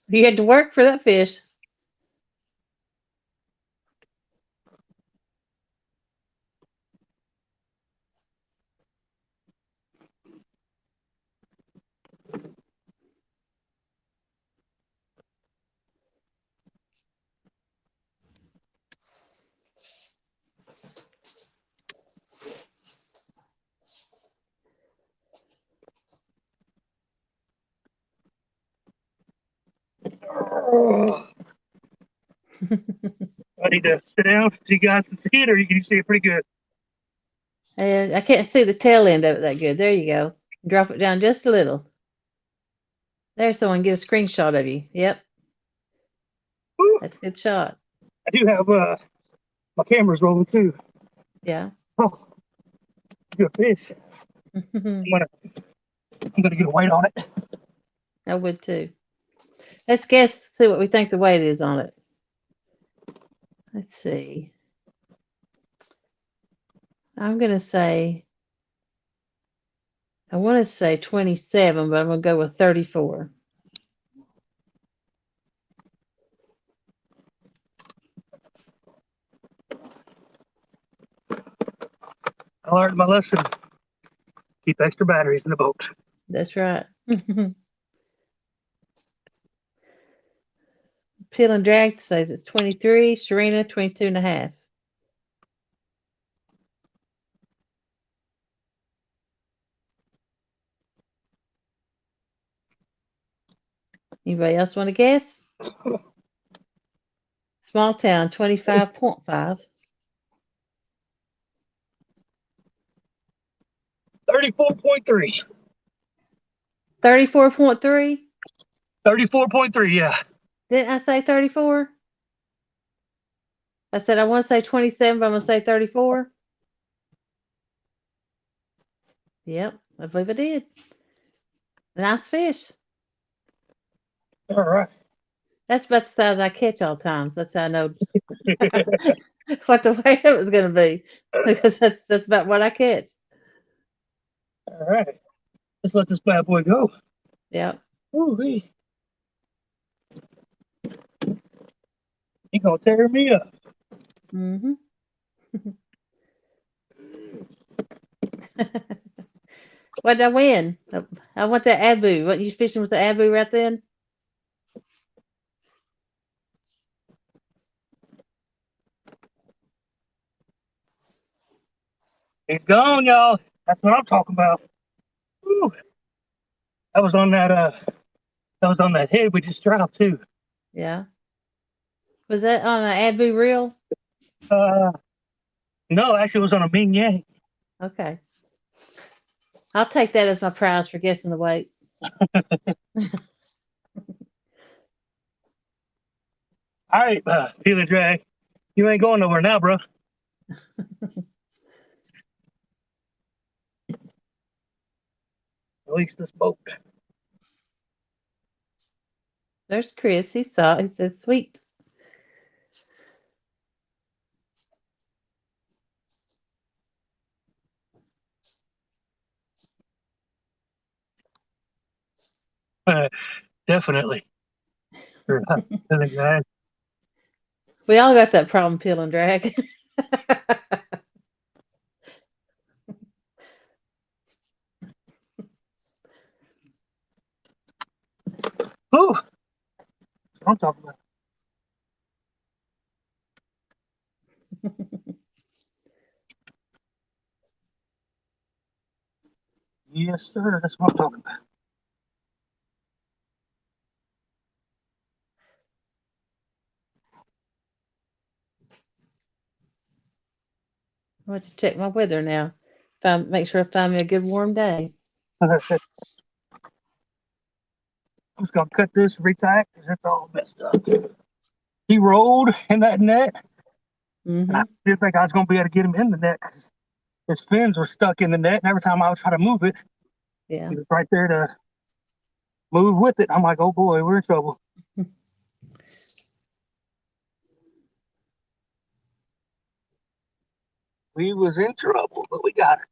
You had to work for that fish. Oh, I need to sit down so you guys can see it, or you can see it pretty good. And I can't see the tail end of it that good. There you go. Drop it down just a little. There's someone get a screenshot of you. Yep, Woo. that's a good shot. I do have my camera's rolling too. Yeah. Oh, good fish. I'm gonna get a weight on it. I would too. Let's guess, see what we think the weight is on it. Let's see. I'm going to say, I want to say 27, but I'm going to go with 34. I learned my lesson. Keep extra batteries in the boat. That's right. Peel and Drag says it's 23. Serena, 22 and a half. Anybody else want to guess? Small town, 25.5. 34.3. 34.3? 34.3, yeah. Didn't I say 34? I said I want to say 27, but I'm going to say 34. Yep, I believe I did. Nice fish. All right. That's about the size I catch all times. That's how I know what the weight it was going to be. Because that's about what I catch. All right. Let's let this bad boy go. Yep. Woo-wee. He gonna tear me up. Mm-hmm. What did I win? I want that abu. What, you fishing with the abu right then? He's gone, y'all. That's what I'm talking about. Woo. That was on that head we just dropped too. Yeah. Was that on an abu reel? Uh no, actually it was on a Ming Yang. Okay. I'll take that as my prize for guessing the weight. All right, Peel and Drag. You ain't going nowhere now, bro. Release this boat. There's Chris. He saw it. He said, sweet. Definitely. Peel and Drag. We all got that problem, peel and drag. Woo. That's what I'm talking about. Yes, sir. That's what I'm talking about. I want to check my weather now. Make sure I find me a good warm day. I'm just gonna cut this and retie it because it's all messed up. He rolled in that net, and I Mm-hmm. didn't think I was gonna be able to get him in the net because his fins were stuck in the net. And every time I would try to move it, Yeah. he was right there to move with it. I'm like, oh boy, we're in trouble. We was in trouble, but we got it.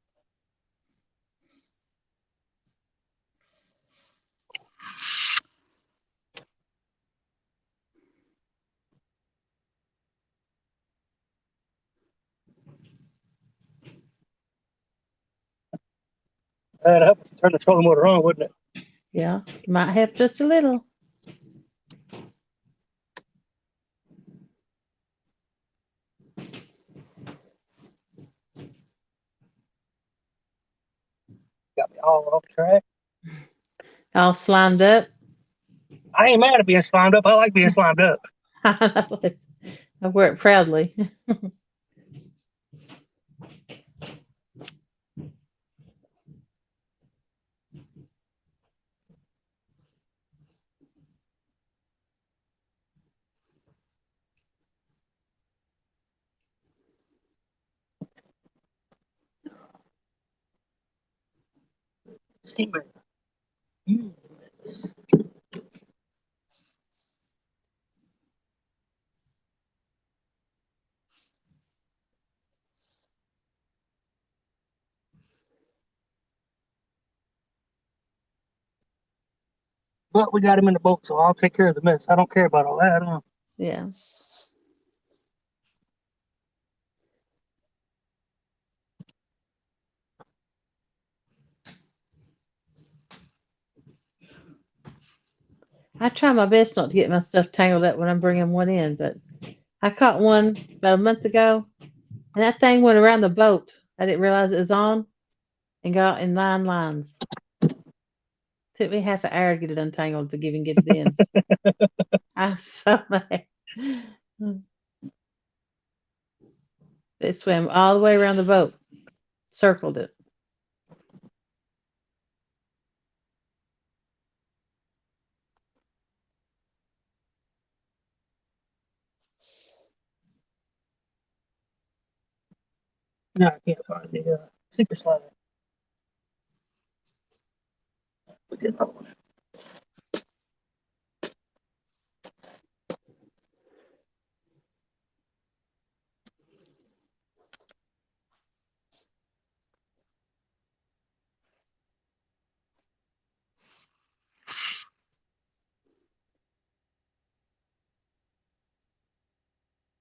That'd help turn the trolling motor on, wouldn't it? Yeah. Might help just a little. Got me all off track. All slimed up. I ain't mad at being slimed up. I like being slimed up. I wear it proudly. See, man. Yes. But we got him in the boat, so I'll take care of the mess. I don't care about all that. Yeah. I try my best not to get my stuff tangled up when I'm bringing one in, but I caught one about a month ago, and that thing went around the boat. I didn't realize it was on and got in 9 lines. Took me half an hour to get it untangled to even get it in. I was so mad. It swam all the way around the boat, circled it. No, I can't find the secret slide. We get another one.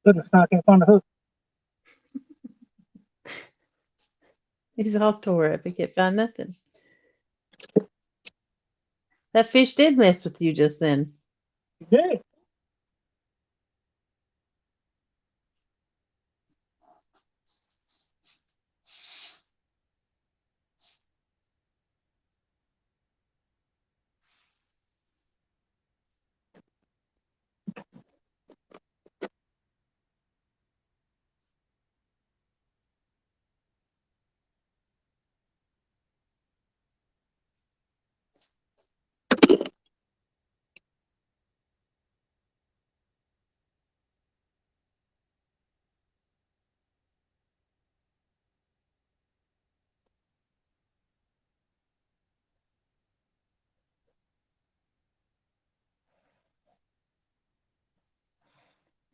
Goodness, now I can't find the hook. He's all tore up. He can't find nothing. That fish did mess with you just then. Yeah.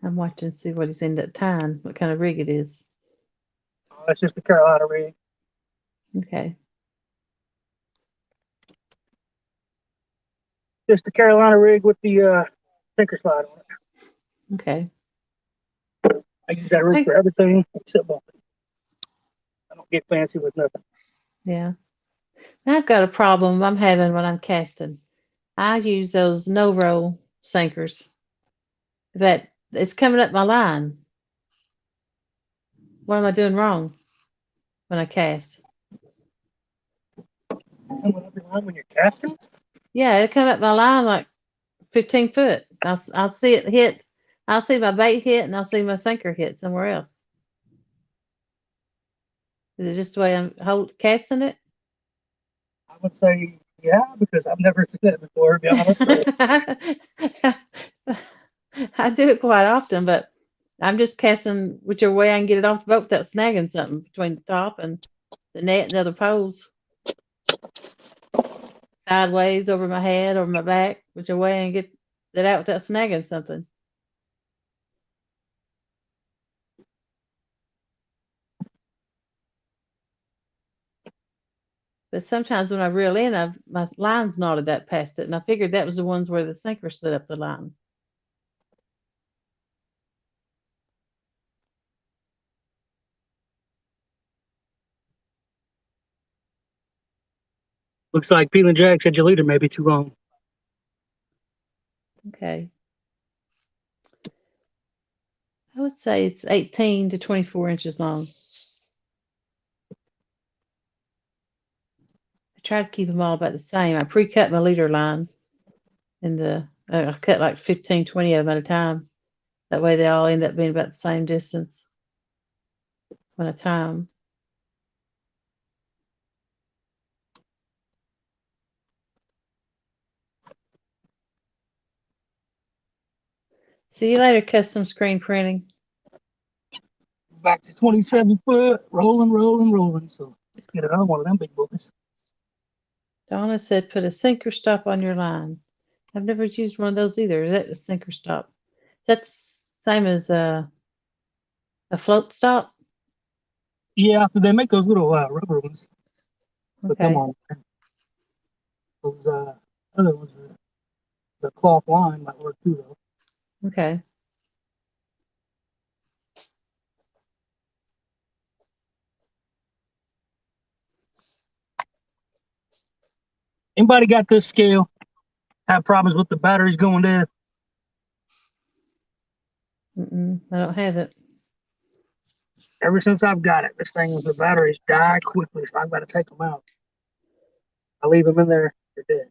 I'm watching to see what he's ended up tying, what kind of rig it is. Oh, that's just the Carolina rig. Okay. Just the Carolina rig with the sinker slide on it. Okay. I use that rig for everything except bumping. I don't get fancy with nothing. Yeah. I've got a problem I'm having when I'm casting. I use those no roll sinkers, but it's coming up my line. What am I doing wrong when I cast? Coming up your line when you're casting? Yeah, it'll come up my line like 15 foot. I'll see it hit. I'll see my bait hit and I'll see my sinker hit somewhere else. Is it just the way I'm casting it? I would say yeah, because I've never seen it before, to be honest. I do it quite often, but I'm just casting whichever way I can get it off the boat without snagging something between the top and the net and the other poles. Sideways, over my head, over my back, whichever way I can get that out without snagging something. But sometimes when I reel in, my line's knotted up past it, and I figured that was the ones where the sinker set up the line. Looks like Peel and Jack said your leader may be too long. Okay. I would say it's 18 to 24 inches long. I try to keep them all about the same. I pre-cut my leader line, and I cut like 15, 20 of them at a time. That way they all end up being about the same distance when I tie them. See you later, custom screen printing. Back to 27 foot, rolling, rolling, rolling. So let's get another one of them big boys. Donna said put a sinker stop on your line. I've never used one of those either. Is that a sinker stop? That's the same as a float stop? Yeah, they make those little rubber ones. But Okay. come on. Those other ones, the cloth line might work too, though. Okay. Anybody got this scale? Have problems with the batteries going dead? I don't have it. Ever since I've got it, this thing with the batteries die quickly, so I've got to take them out. I leave them in there, they're dead.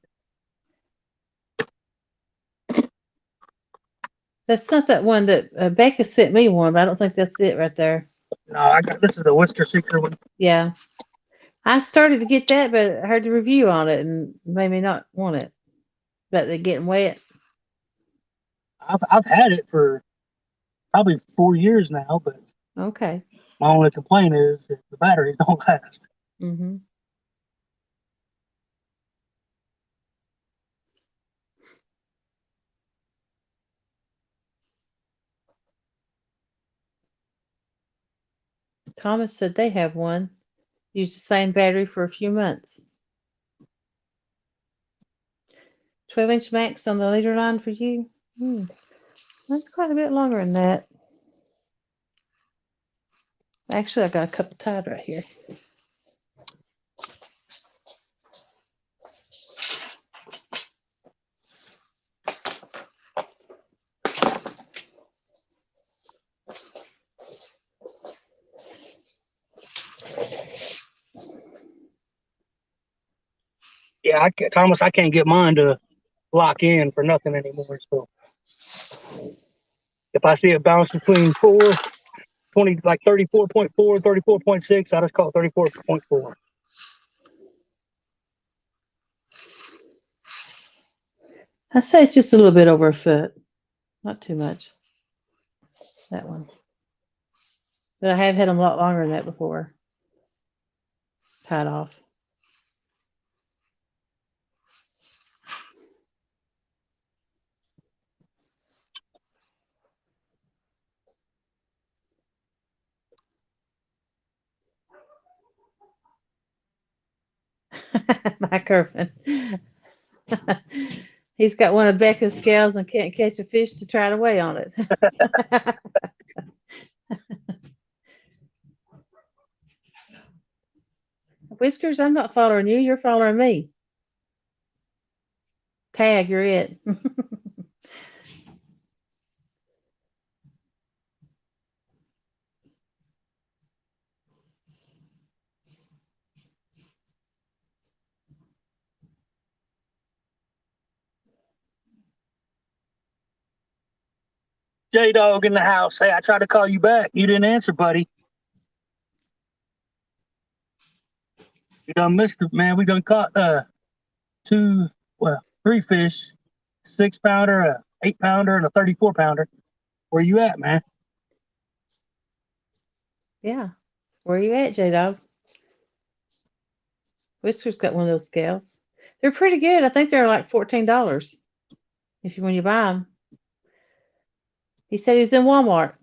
That's not that one that Becca sent me one, but I don't think that's it right there. No, I got this is the Whisker Seeker one. Yeah. I started to get that, but I heard the review on it and made me not want it. But they're getting wet. I've had it for probably 4 years now, but Okay. my only complaint is that the batteries don't last. Mm-hmm. Thomas said they have one. Use the same battery for a few months. 12-inch max on the leader line for you? That's quite a bit longer than that. Actually, I got a couple tied right here. Yeah, Thomas, I can't get mine to lock in for nothing anymore. So if I see it bounce between 20, like 34.4, 34.6, I just call it 34.4. I say it's just a little bit over a foot. Not too much. That one. But I have had them a lot longer than that before. Tied off. Mike Irvin. He's got one of Becca's scales and can't catch a fish to try to weigh on it. Whiskers, I'm not following you. You're following me. Tag, you're it. J Dog in the house. Hey, I tried to call you back. You didn't answer, buddy. We done missed it, man. We done caught three fish, 6-pounder, a 8-pounder, and a 34-pounder. Where you at, man? Yeah. Where you at, J Dog? Whisker's got one of those scales. They're pretty good. I think they're like $14 when you buy them. He said he was in Walmart.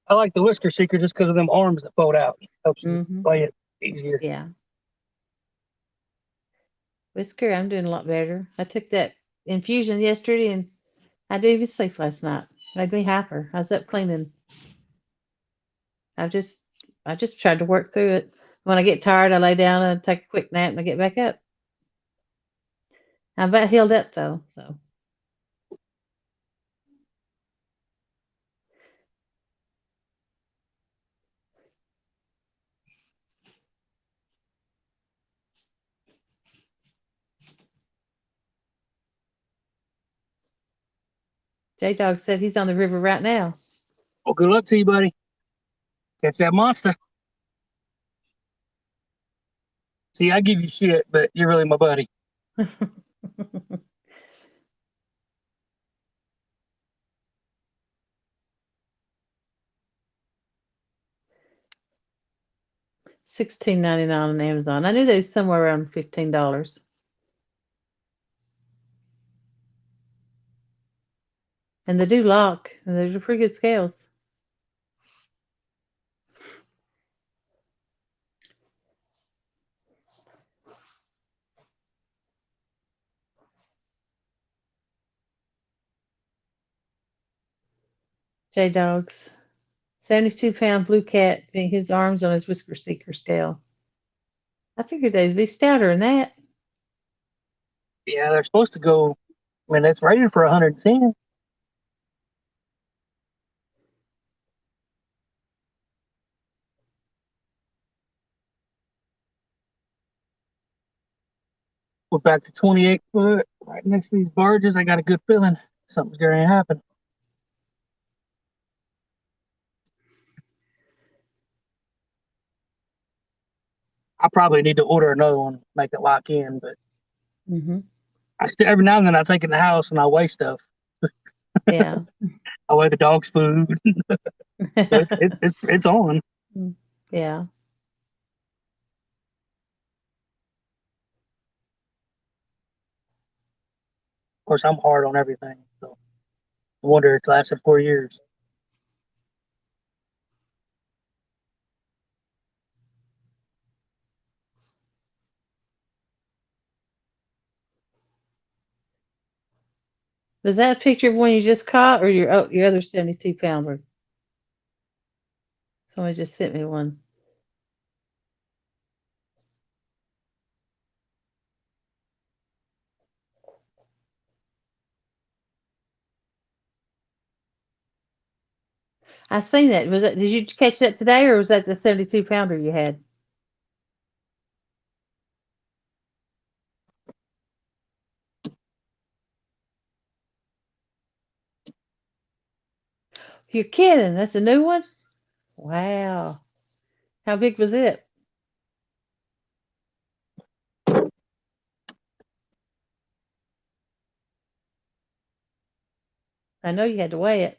I like the Whisker Seeker just because of them arms that fold out. Helps you Mm-hmm. play it easier. Yeah. Whisker, I'm doing a lot better. I took that infusion yesterday and I didn't even sleep last night. Made me hyper. I was up cleaning. I just tried to work through it. When I get tired, I lay down and take a quick nap and I get back up. I'm about healed up though, so. J Dog said he's on the river right now. Well, good luck to you, buddy. Catch that monster. See, I give you shit, but you're really my buddy. $16.99 on Amazon. I knew they was somewhere around $15. And they do lock, and they're pretty good scales. J Dog's 72-pound blue cat being his arms on his Whisker Seeker scale. I figured they'd be stouter than that. Yeah, they're supposed to go. I mean, it's rated for 110. We're back to 28 foot, right next to these barges. I got a good feeling something's going to happen. I probably need to order another one, make it lock in. But I still every now and then I take it in the house and I weigh stuff. Yeah. I weigh the dog's food. So it's on. Yeah. Of course, I'm hard on everything. So I wonder it's lasted 4 years. Was that a picture of one you just caught or your other 72-pounder? Somebody just sent me one. I seen that. Did you catch that today or was that the 72-pounder you had? You're kidding. That's a new one? Wow. How big was it? I know you had to weigh it.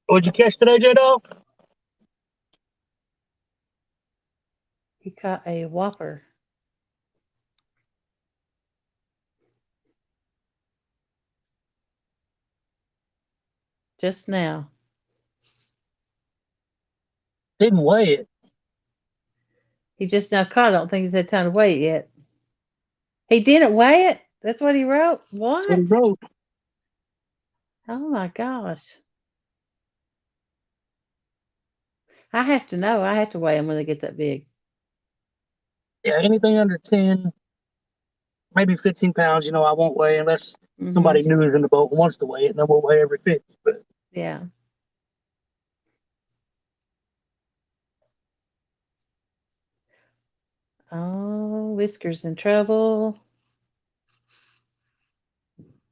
What'd you catch today, J-Dog? He caught a whopper. Just now. Didn't weigh it. He just now caught it. I don't think he's had time to weigh it yet. He didn't weigh it? That's what he wrote? What? That's what he wrote. Oh my gosh. I have to know. I have to weigh them when they get that big. Yeah, anything under 10, maybe 15 pounds, I won't weigh unless somebody new is in the boat and wants to weigh it, and then we'll weigh every 5th. But yeah. Oh, Whisker's in trouble.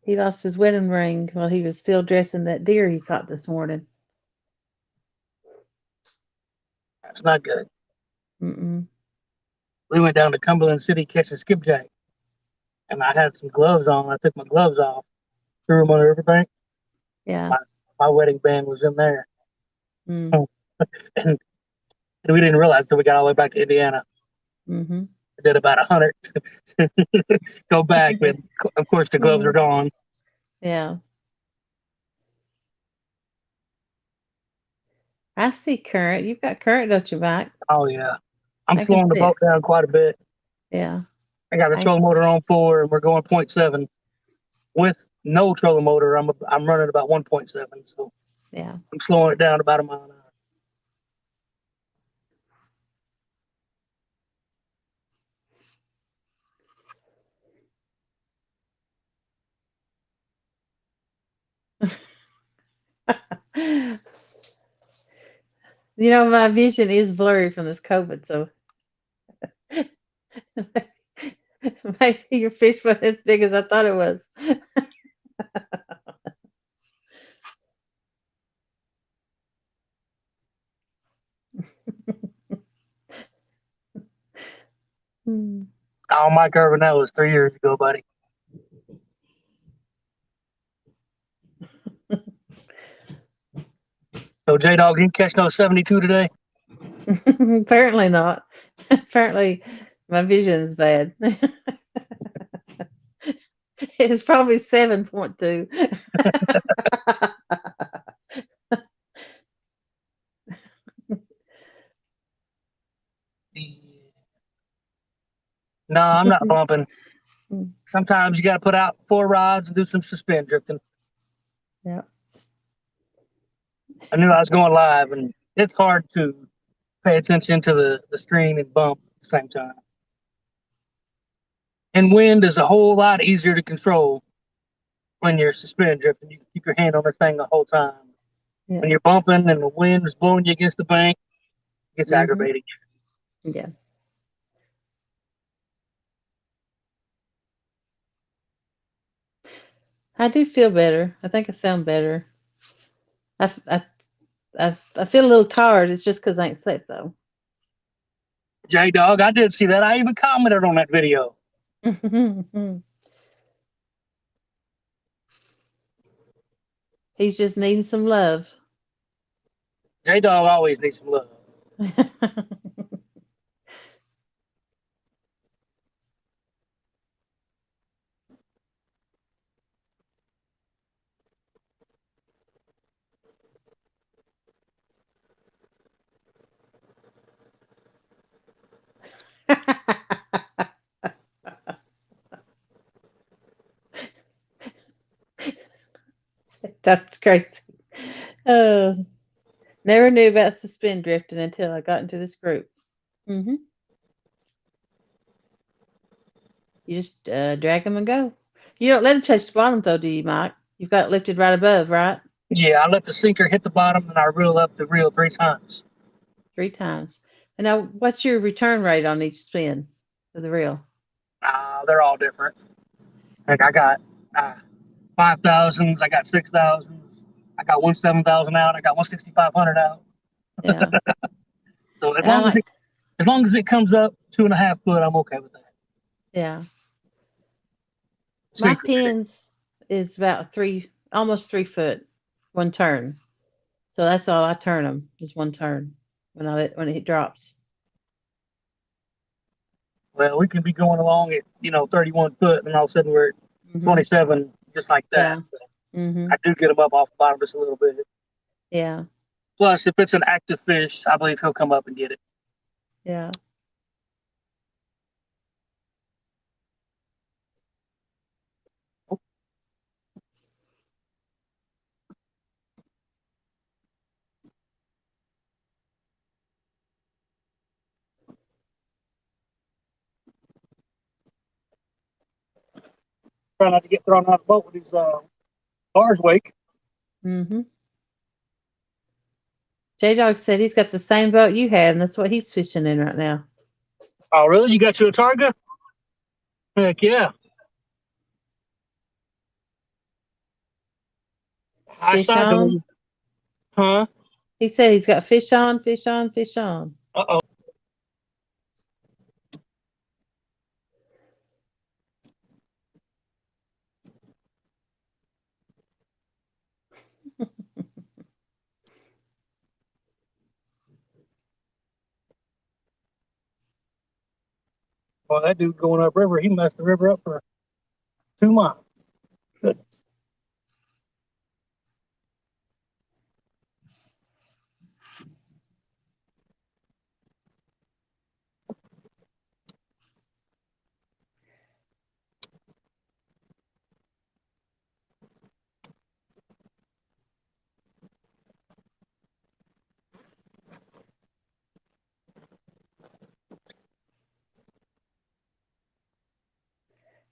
He lost his wedding ring while he was still dressing that deer he caught this morning. That's not good. Mm-mm. We went down to Cumberland City catching skipjack, and I had some gloves on. I took my gloves off, threw them on the riverbank. Yeah. My wedding band was in there, Mm. and we didn't realize till we got all the way back to Indiana. Mm-hmm. I did about 100. Go back, but of course the gloves are gone. Yeah. I see current. You've got current, don't you, Mike? Oh yeah, I'm I can slowing the see boat it. down quite a bit. Yeah. I got the I trolling s- motor on 4, and we're going 0.7. With no trolling motor, I'm running about 1.7. So Yeah. I'm slowing it down about a mile an hour. You know, my vision is blurry from this COVID, so maybe your fish wasn't as big as I thought it was. Hmm. Oh, Mike Irvin, that was 3 years ago, buddy. So J Dog didn't catch no 72 today. Apparently not. Apparently, my vision is bad. It's probably 7.2. No, I'm not bumping. Sometimes you got to put out 4 rods and do some suspend drifting. Yeah. I knew I was going live, and it's hard to pay attention to the screen and bump at the same time. And wind is a whole lot easier to control when you're suspend drifting. You can keep your hand on the thing the whole time. Yeah. When you're bumping and the wind is blowing you against the bank, it gets aggravating. Yeah. I do feel better. I think I sound better. I, I, I feel a little tired. It's just because I ain't slept, though. J Dog, I did see that. I even commented on that video. He's just needing some love. J Dog always needs some love. That's great. Oh, never knew about suspend drifting until I got into this group. Hmm. You just drag them and go. You don't let them touch the bottom, though, do you, Mike? You've got it lifted right above, right? Yeah, I let the sinker hit the bottom and I reel up the reel 3 times. 3 times. And now, what's your return rate on each spin of the reel? They're all different. Like I got 5,000s, I got 6,000s, I got 7,000 out, I got 1,6,500 out. Yeah. So And I like, as long as it comes up 2.5 foot, I'm okay with that. yeah. My Sinker. pins is about almost 3 foot, one turn. So that's all I turn them, just one turn when it drops. Well, we can be going along at 31 foot, and all of a sudden we're at Mhm. 27, just like that. Yeah. So Mhm. I do get him up off the bottom just a little bit. Yeah. Plus, if it's an active fish, I believe he'll come up and get it. Yeah. Try not to get thrown out of the boat with his bars wake. Mhm. J Dog said he's got the same boat you had, and that's what he's fishing in right now. Oh, really? You got you a Targa? Heck yeah. High Fish side on. though. Huh? He said he's got fish on, fish on, fish on. Uh-oh. Well, that dude going upriver, he messed the river up for 2 miles. Goodness.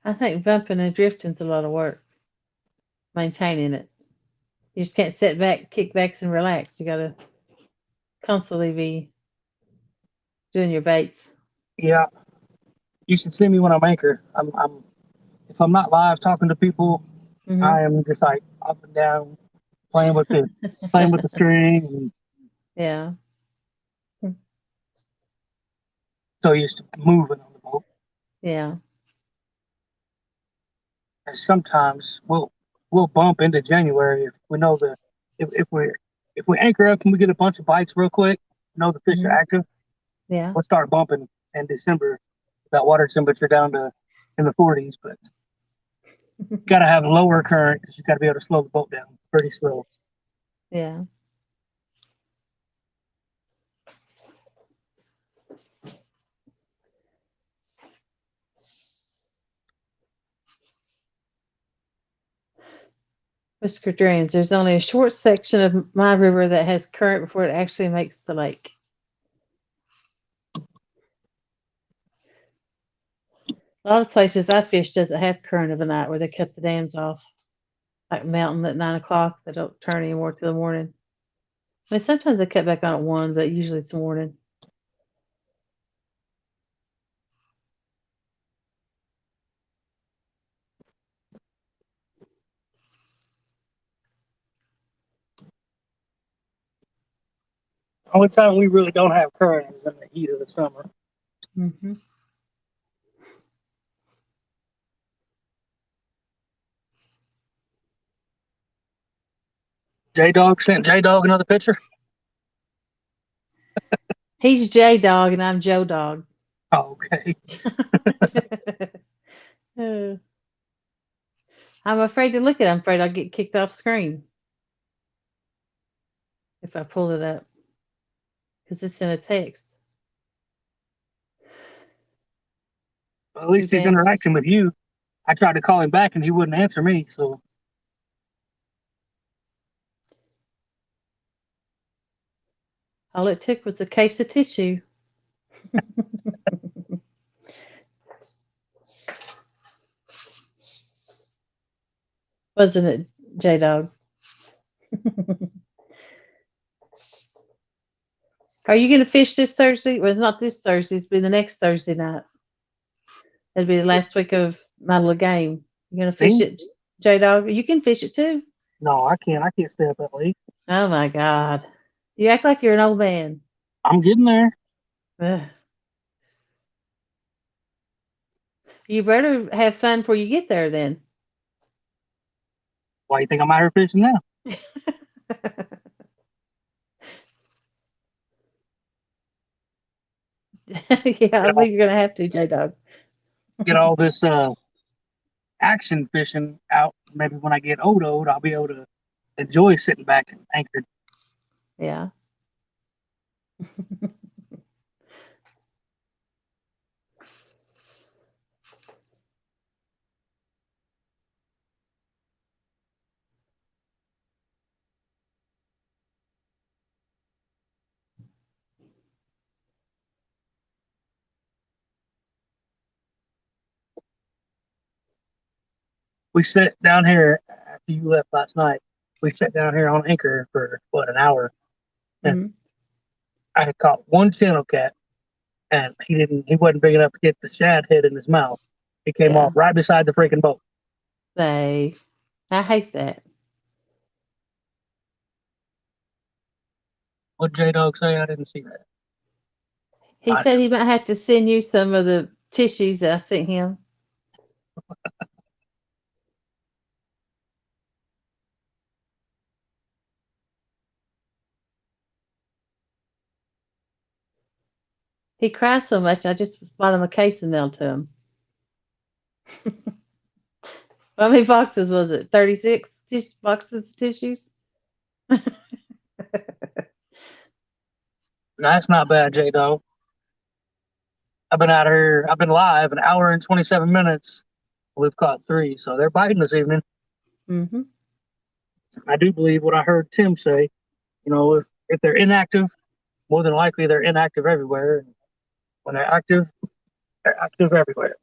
I think bumping and drifting's a lot of work. Maintaining it. You just can't sit back, kick backs, and relax. You gotta constantly be doing your baits. Yeah. You should see me when I'm anchor. If I'm not live talking to people, Hmm I am just like up and down, playing with the string, and Yeah. so used to moving on the boat. Yeah. And sometimes we'll bump into January if we know if we anchor up and we get a bunch of bites real quick, know the fish are hmm active, Yeah. we'll start bumping in December. That water temperature down to in the 40s, but gotta have a lower current because you gotta be able to slow the boat down pretty slow. Yeah. Whisker drains. There's only a short section of my river that has current before it actually makes the lake. A lot of places I fish doesn't have current of a night where they cut the dams off. Like Mountain at 9 o'clock, they don't turn anymore till the morning. I mean, sometimes they cut back on at 1, but usually it's morning. Only time we really don't have current is in the heat of the summer. Hmm J Dog sent J Dog another picture. He's J Dog and I'm Joe Dog. Oh, okay. Uh, I'm afraid to look at it. I'm afraid I'll get kicked off screen if I pull it up because it's in a text. Well, at least Too he's bad. interacting with you. I tried to call him back and he wouldn't answer me. So All it took was a case of tissue. Wasn't it, J Dog? Are you going to fish this Thursday? Well, it's not this Thursday. It's be the next Thursday night. It'll be the last week of my little game. You going to fish me? it, J Dog? You can fish it too. No, I can't. I can't stay up that late. Oh my God. You act like you're an old man. I'm getting there. Ugh. You better have fun before you get there then. Why you think I'm out here fishing now? Yeah, I think you're going to have to, J Dog. Get all this action fishing out. Maybe when I get old, I'll be able to enjoy sitting back and anchored. Yeah. We sat down here after you left last night. We sat down here on anchor for what, an hour, and Mhm. I had caught one channel cat and he wasn't big enough to get the shad head in his mouth. He came Yeah. off right beside the freaking boat. I hate that. What J Dog say? I didn't see that. He I said he might have to send you some of the tissues that I sent him. He cries so much, I just bought him a case and mailed to him. How many boxes was it? 36 boxes of tissues? That's not bad, J Dog. I've been out here. I've been live an hour and 27 minutes. We've caught 3, so they're biting this evening. Mm-hmm. I do believe what I heard Tim say. You know, if they're inactive, more than likely they're inactive everywhere. And when they're active everywhere.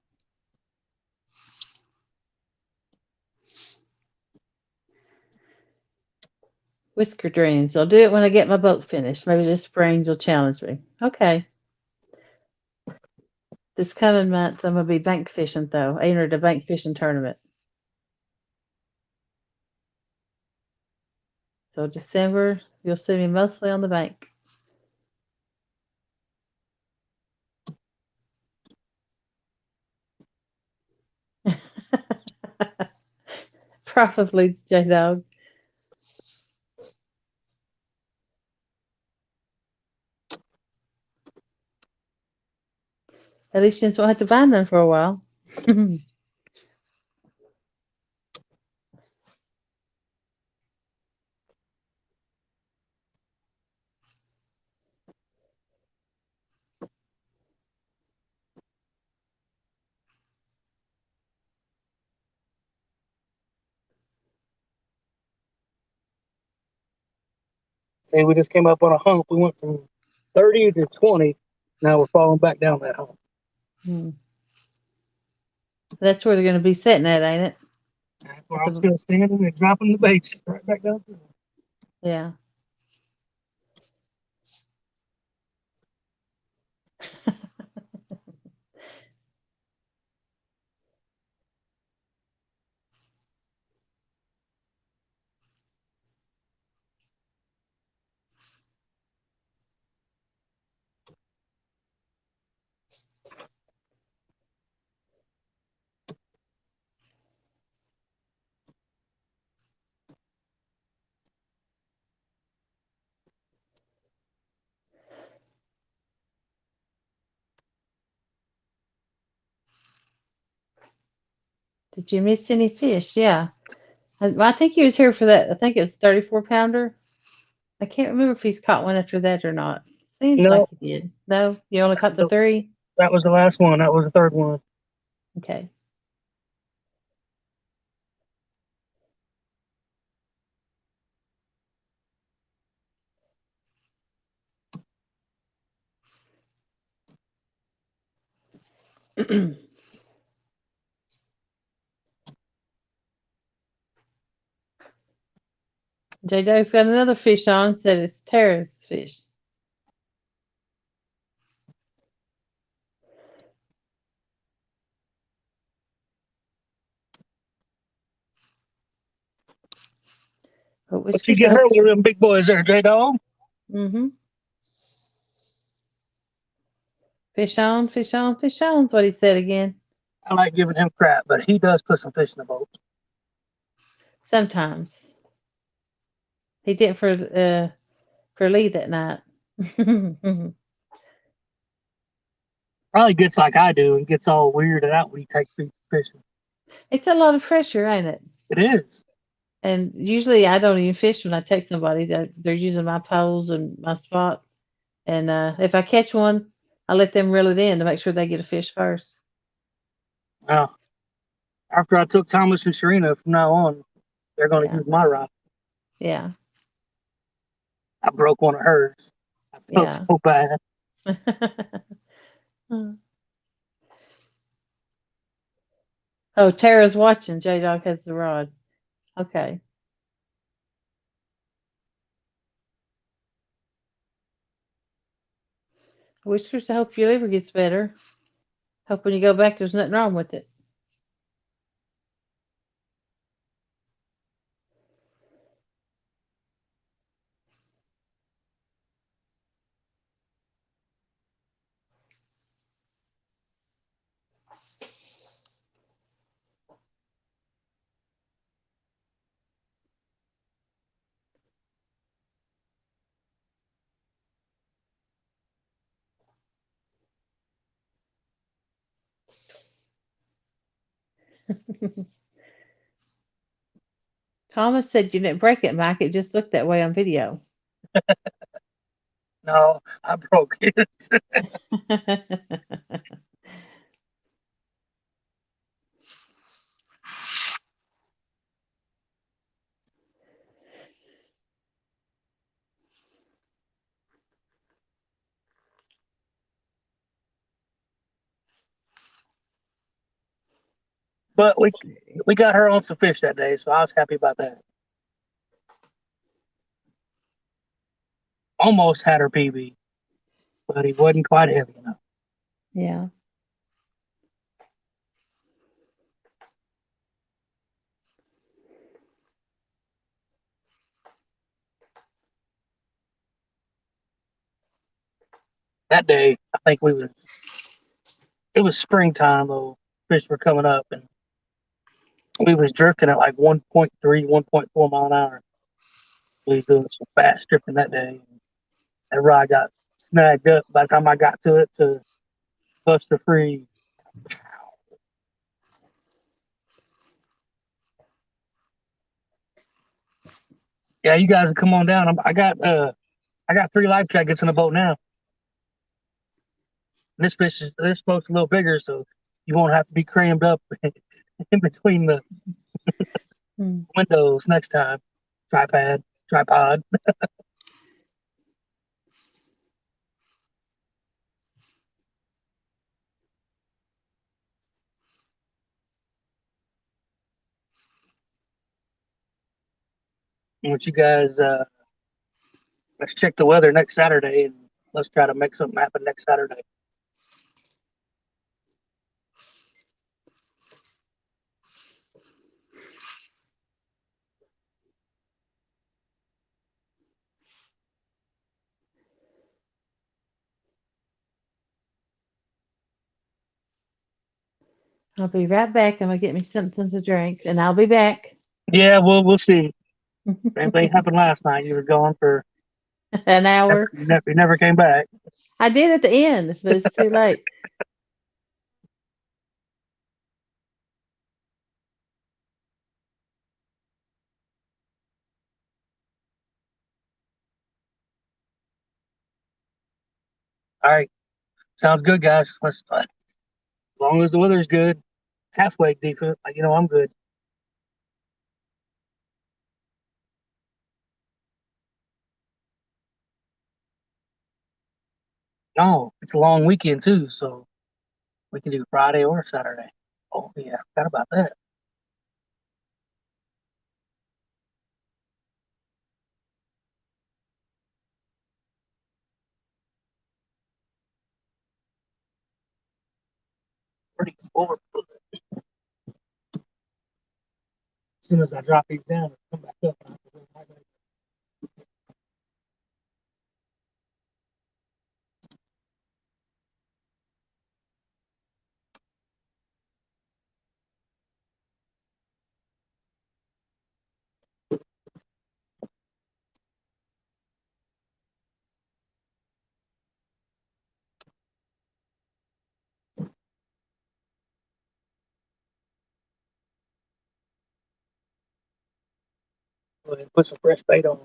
Whisker dreams. I'll do it when I get my boat finished. Maybe this spring you'll challenge me. Okay. This coming month I'm gonna be bank fishing though. I entered a bank fishing tournament. So December you'll see me mostly on the bank. Probably J Dog. At least you just won't have to buy none for a while. See, we just came up on a hump. We went from 30 to 20. Now we're falling back down that hump. Hmm. That's where they're gonna be sitting at, ain't it? That's where I'm still standing and dropping the baits right back down. Yeah. Did you miss any fish? Yeah. I think he was here for that. I think it was 34 pounder. I can't remember if he's caught one after that or not. Seems like No, he did. No, you only caught the 3? that was the last one. That was the third one. Okay. J Dog's got another fish on. Said it's Tara's fish. But But you Whisker's get up. her with them big boys there, J Dog. Mm-hmm. Fish on, fish on, fish on's what he said again. I like giving him crap, but he does put some fish in the boat. Sometimes. He did for Lee that night. Probably gets like I do and gets all weirded out when he takes fishing. It's a lot of pressure, ain't it? It is. And usually I don't even fish when I take somebody that they're using my poles and my spot. And if I catch one, I let them reel it in to make sure they get a fish first. Now, after I took Thomas and Sharina, from now on, they're going to Yeah. use my rod. Yeah. I broke one of hers. I felt Yeah. so bad. Oh, Tara's watching. J Dog has the rod. Okay. Whiskers, I hope your liver gets better. Hope when you go back, there's nothing wrong with it. Thomas said you didn't break it, Mike. It just looked that way on video. No, I broke it. But we got her on some fish that day, so I was happy about that. Almost had her PB, but he wasn't quite heavy enough. Yeah. That day, I think it was springtime though. Fish were coming up, and we was drifting at like 1.3, 1.4 mile an hour. We was doing some fast drifting that day. That rod got snagged up by the time I got to it to bust her free. Yeah, you guys can come on down. I got 3 life jackets in the boat now. And this boat's a little bigger, so you won't have to be crammed up in between the Hmm. windows next time. Tripod. Once you guys, let's check the weather next Saturday and let's try to make something happen next Saturday. I'll be right back. I'm gonna get me something to drink, and I'll be back. Yeah, we'll see. Same thing happened last night. You were gone for An hour. you never came back. I did at the end, but it's too late. All right, sounds good, guys. Let's as long as the weather's good, halfway decent. I'm good. No, it's a long weekend too, so we can do Friday or Saturday. Oh yeah, forgot about that. Pretty forward. As soon as I drop these down, it'll come back up. Go ahead and put some fresh bait on.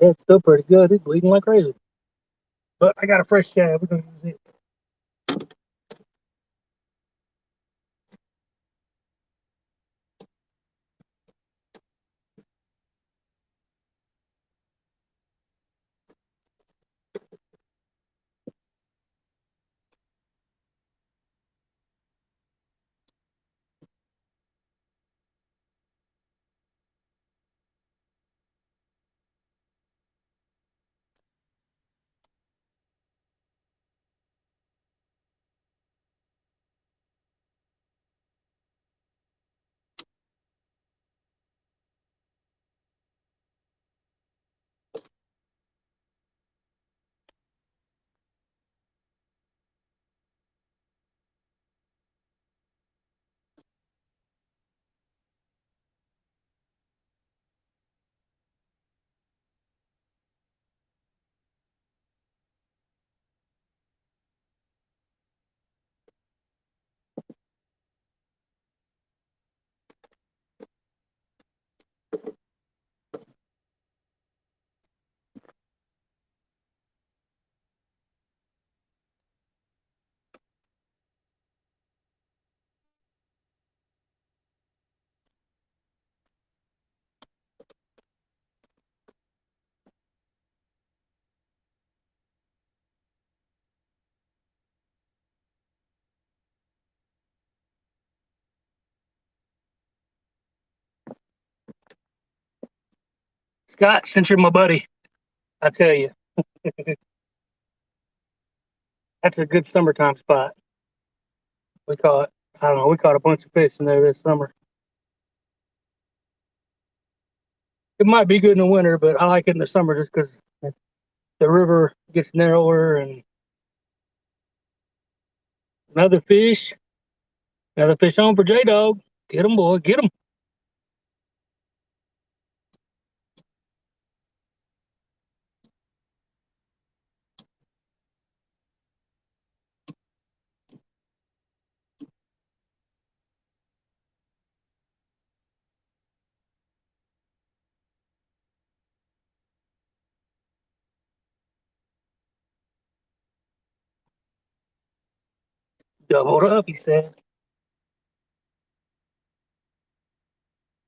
Yeah, it's still pretty good. It's bleeding like crazy. But I got a fresh shad. We're gonna use it. Scott, since you're my buddy, I tell you, that's a good summertime spot. We caught, I don't know, we caught a bunch of fish in there this summer. It might be good in the winter, but I like it in the summer just because the river gets narrower and another fish. Another fish on for J Dog. Get him, boy, get him. Doubled up, he said.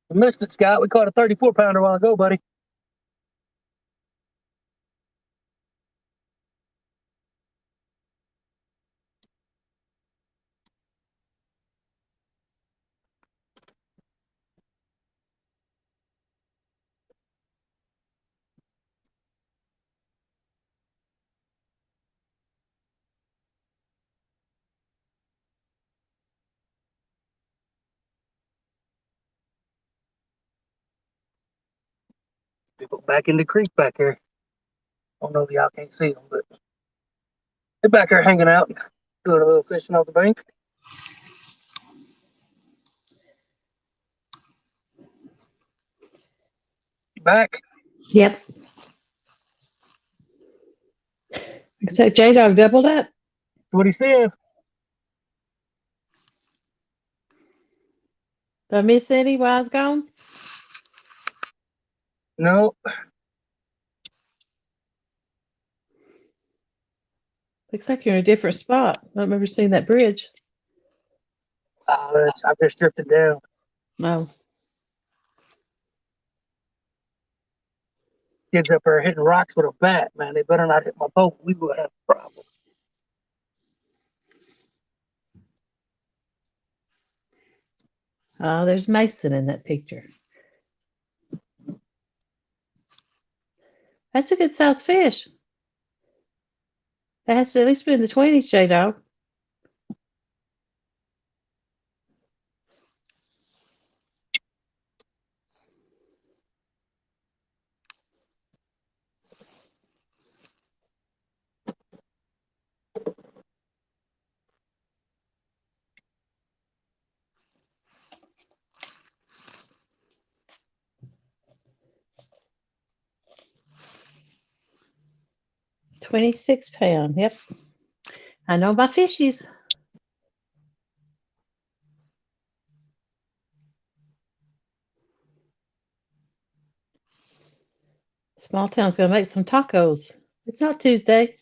We missed it, Scott. We caught a 34-pounder a while ago, buddy. People back in the creek back here. I don't know if y'all can't see them, but they're back here hanging out, doing a little fishing off the bank. You back? Yep. So J Dog doubled up. What he said. Did I miss any while I was gone? No, Looks like you're in a different spot. I don't remember seeing that bridge. I've just drifted down. No. Kids up there hitting rocks with a bat, man. They better not hit my boat. We will have a problem. Oh, there's Mason in that picture. That's a good sized fish. That has to at least be in the 20s, J Dog. £26. Yep. I know my fishies. Small town's gonna make some tacos. It's not Tuesday.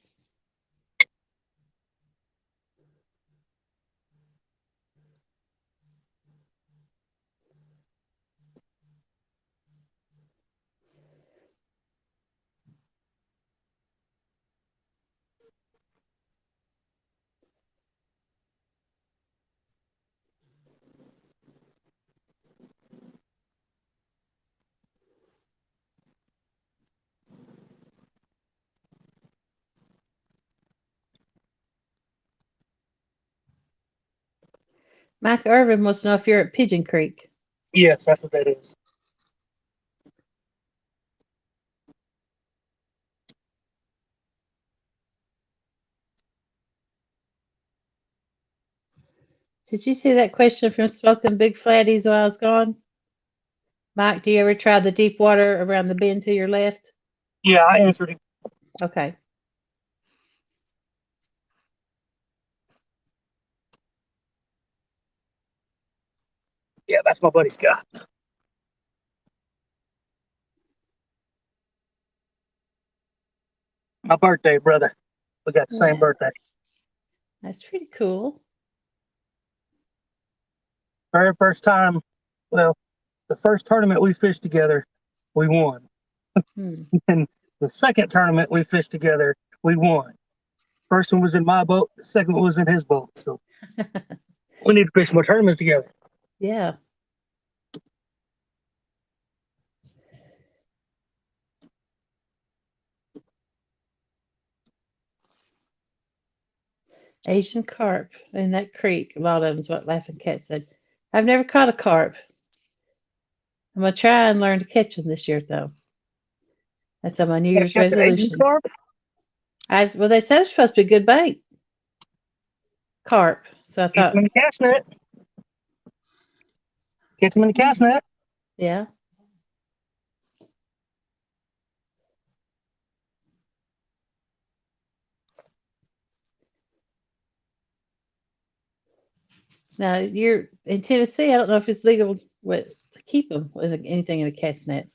Mike Irvin wants to know if you're at Pigeon Creek. Yes, that's what that is. Did you see that question from Smoking Big Flatties while I was gone? Mike, do you ever try the deep water around the bend to your left? Yeah, I answered him. Okay. Yeah, that's my buddy Scott. My birthday, brother. We got the same Yeah. birthday. That's pretty cool. Very first time, well, the first tournament we fished together, we won. Hmm. And the second tournament we fished together, we won. First one was in my boat. The second one was in his boat. So we need to fish more tournaments together. Yeah. Asian carp in that creek. A lot of them's what Laughing Cat said. I've never caught a carp. I'm gonna try and learn to catch them this year, though. That's on my New Year's Catch an Asian resolution. carp? Well, they said it's supposed to be good bait, carp. So I Catch thought, them in the cast net. Catch them in the cast net. yeah. Now you're in Tennessee. I don't know if it's legal to keep them with anything in a cast net.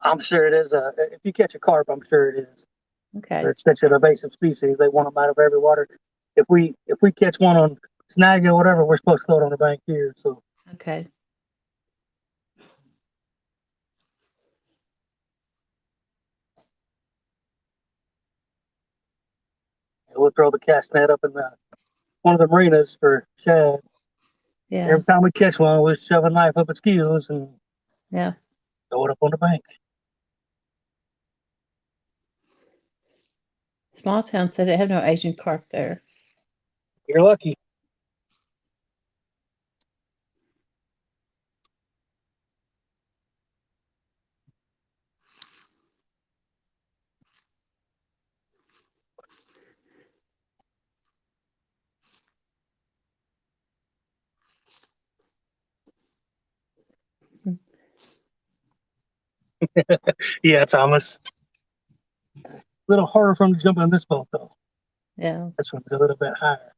I'm sure it is. If you catch a carp, I'm sure it is. Okay. It's such an invasive species. They want them out of every water. If we catch one on snag or whatever, we're supposed to throw it on the bank here. So Okay. we'll throw the cast net up in one of the marinas for shad. Yeah. Every time we catch one, we shove a knife up its gills and Yeah. throw it up on the bank. Small town said they have no Asian carp there. You're lucky. Yeah, Thomas. A little harder for him to jump on this boat though. Yeah. This one's a little bit higher.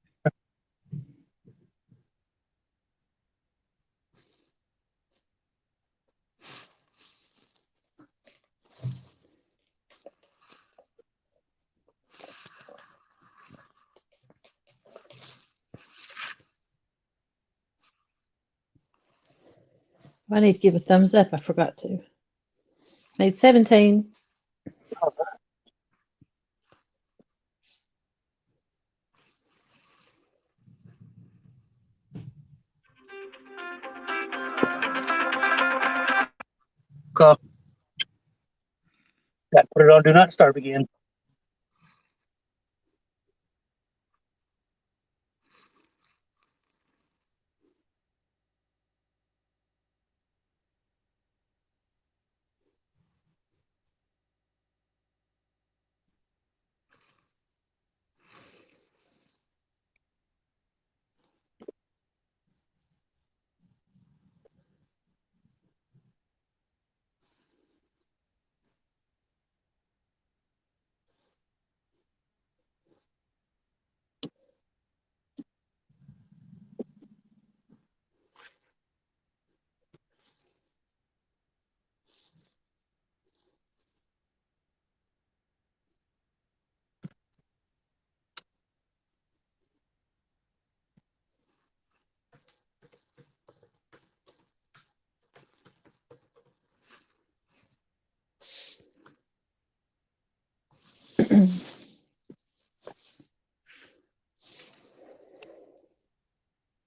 I need to give a thumbs up. I forgot to. Made 17. Oh, okay. Got to put it on do not starve again.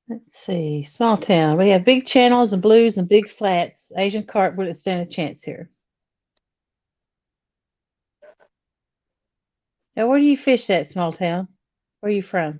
Let's see. Small town. We have big channels and blues and big flats. Asian carp wouldn't stand a chance here. Now, where do you fish at, small town? Where are you from?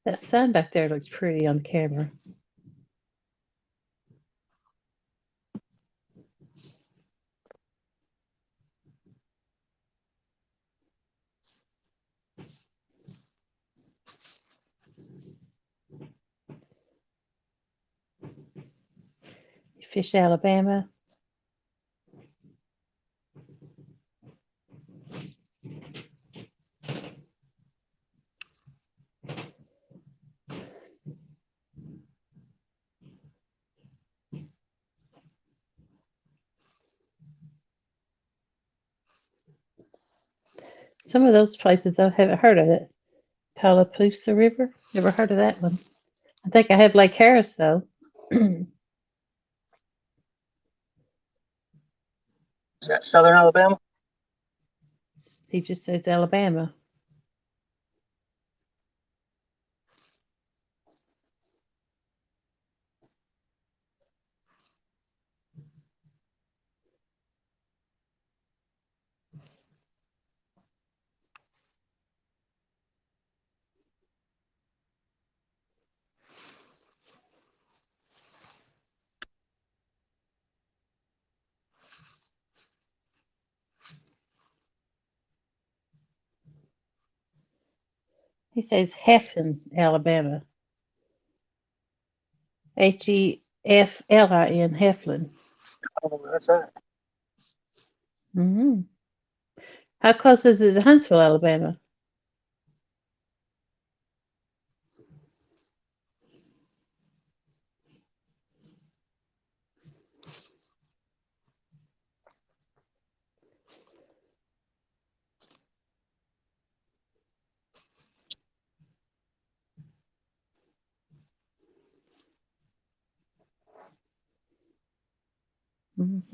That sun back there looks pretty on camera. You fish Alabama. Some of those places I haven't heard of it. Tallapoosa River. Never heard of that one. I think I have Lake Harris though. Is that Southern Alabama? He just says Alabama. He says Heflin, Alabama. Heflin, Heflin. I don't know where that's at. Mm-hmm. How close is it to Huntsville, Alabama?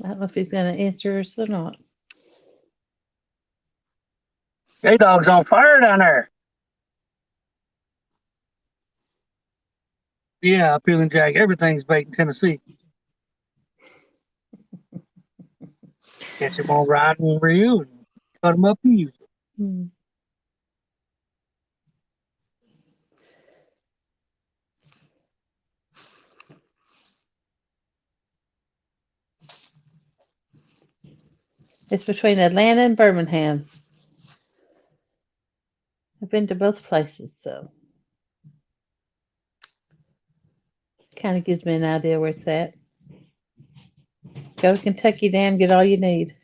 I don't know if he's going to answer us or not. J-Dog's on fire down there. Yeah, Peeling Jack. Everything's baked in Tennessee. Catch him on riding reel and cut him up and use it. Hmm. It's between Atlanta and Birmingham. I've been to both places, so kind of gives me an idea where it's at. Go to Kentucky Dam, get all you need.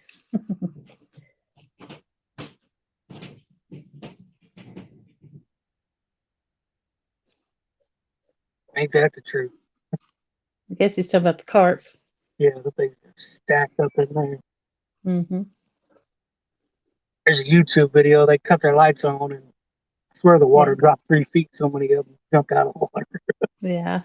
Ain't that the truth? I guess he's talking about the carp. Yeah, the things are stacked up in there. Mm-hmm. There's a YouTube video. They cut their lights on, and I swear the water dropped 3 feet. So many of them jumped out of the water. Yeah.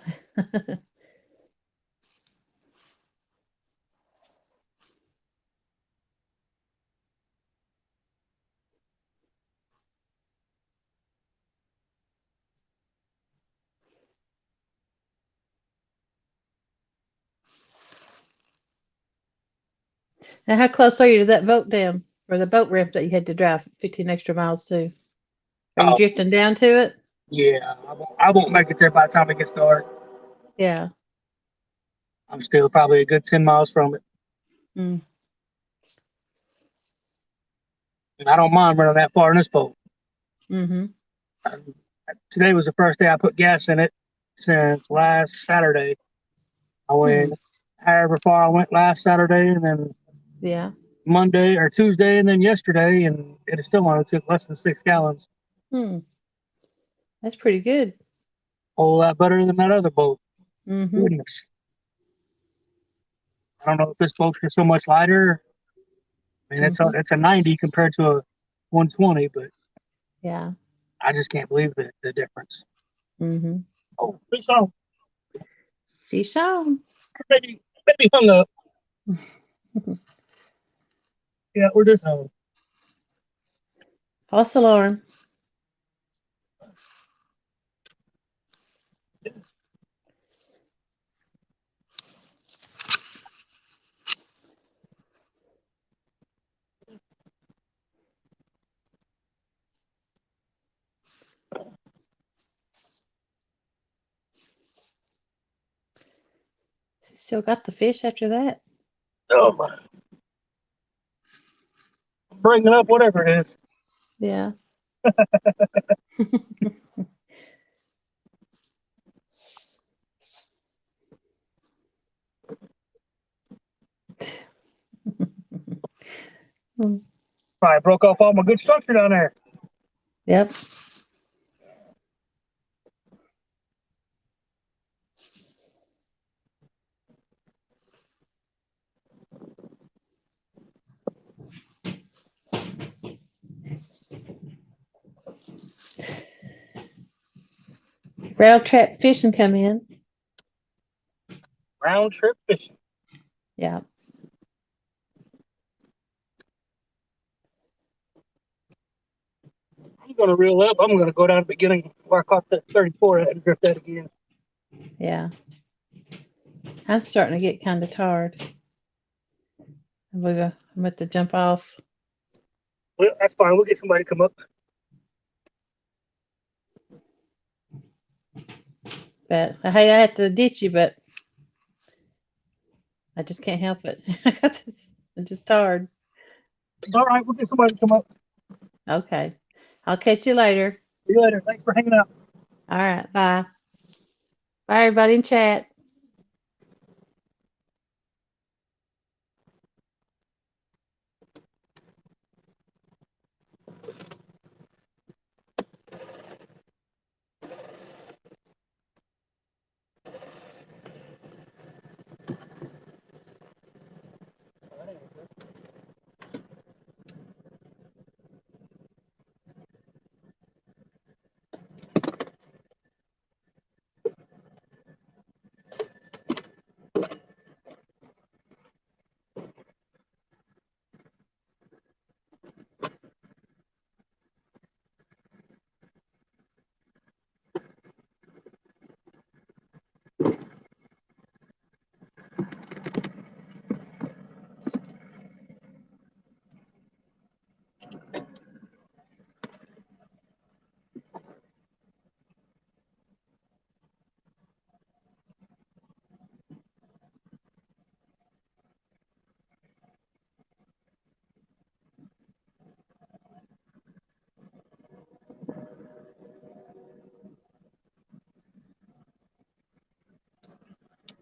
Now, how close are you to that boat dam or the boat ramp that you had to drive 15 extra miles to? Are you Oh, drifting down to it? yeah. I won't make it there by the time it gets dark. Yeah. I'm still probably a good 10 miles from it. Mm. And I don't mind running that far in this boat. Mm-hmm. Today was the first day I put gas in it since last Saturday. I went however far I went last Saturday, and then Yeah. Monday or Tuesday, and then yesterday, and it still only took less than 6 gallons. Hmm. That's pretty good. A whole lot better than that other boat. Mm-hmm. Goodness. I don't know if this boat's just so much lighter. I mean, it's a 90 compared to a 120, but Yeah. I just can't believe the difference. Mm-hmm. Oh, fish on. Fish on. Maybe hung up. Yeah, we're just home. False alarm. Still got the fish after that? Oh my. Bringing up whatever it is. Yeah. Probably broke off all my good structure down there. Yep. Rail trap fishing come in. Round trip fishing. Yeah. I'm gonna reel up. I'm gonna go down to the beginning where I caught that 34 and drift that again. Yeah. I'm starting to get kind of tired. I'm about to jump off. Well, that's fine. We'll get somebody to come up. But I hate I have to ditch you, but I just can't help it. I'm just tired. It's all right. We'll get somebody to come up. Okay. I'll catch you later. See you later. Thanks for hanging out. All right. Bye. Bye, everybody in chat.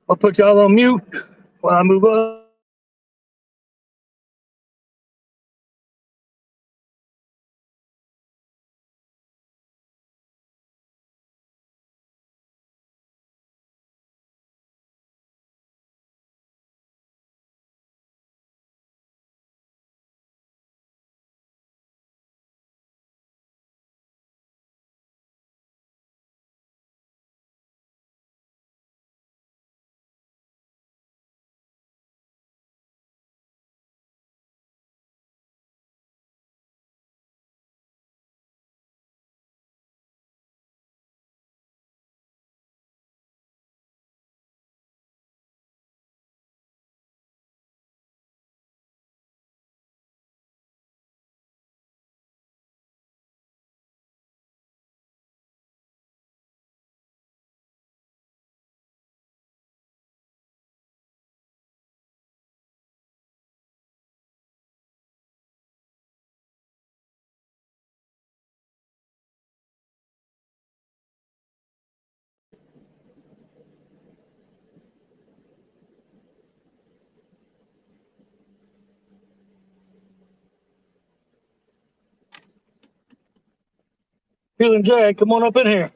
I'll put y'all on mute while I move up. Feeling Jag, come on up in here.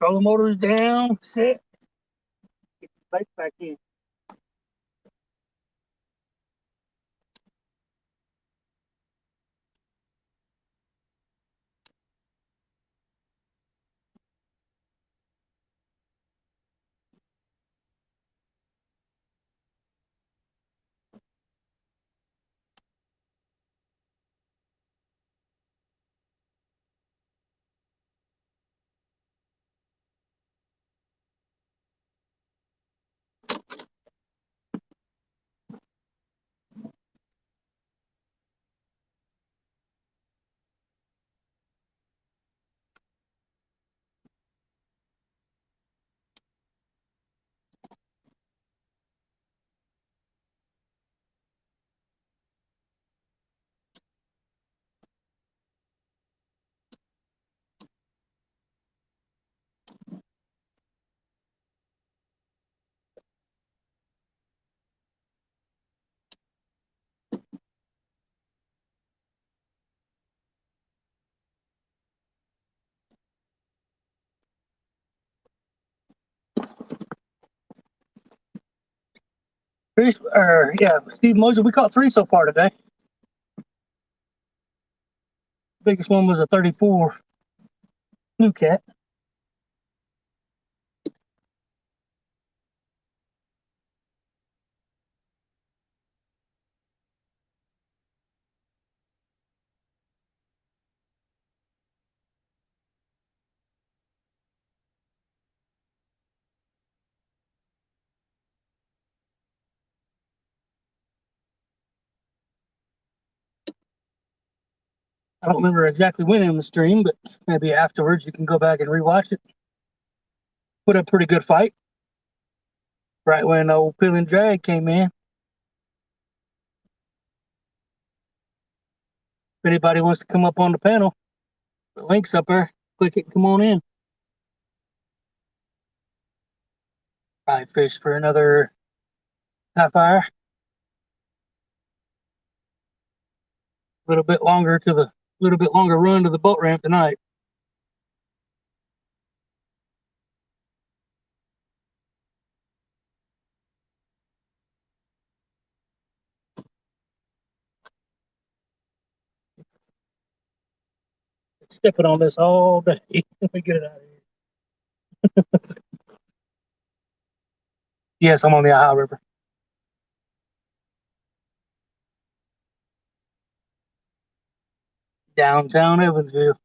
Roll the motors down, sit. Get the lights back in. Steve Mosey. We caught 3 so far today. Biggest one was a 34 blue cat. I don't remember exactly when in the stream, but maybe afterwards you can go back and rewatch it. Put up a pretty good fight. Right when old Pill and Drag came in. If anybody wants to come up on the panel, the link's up there. Click it and come on in. Probably fish for another half hour. A little bit longer run to the boat ramp tonight. Stepping on this all day. Let me get it out of here. Yes, I'm on the Ohio River. Downtown Evansville.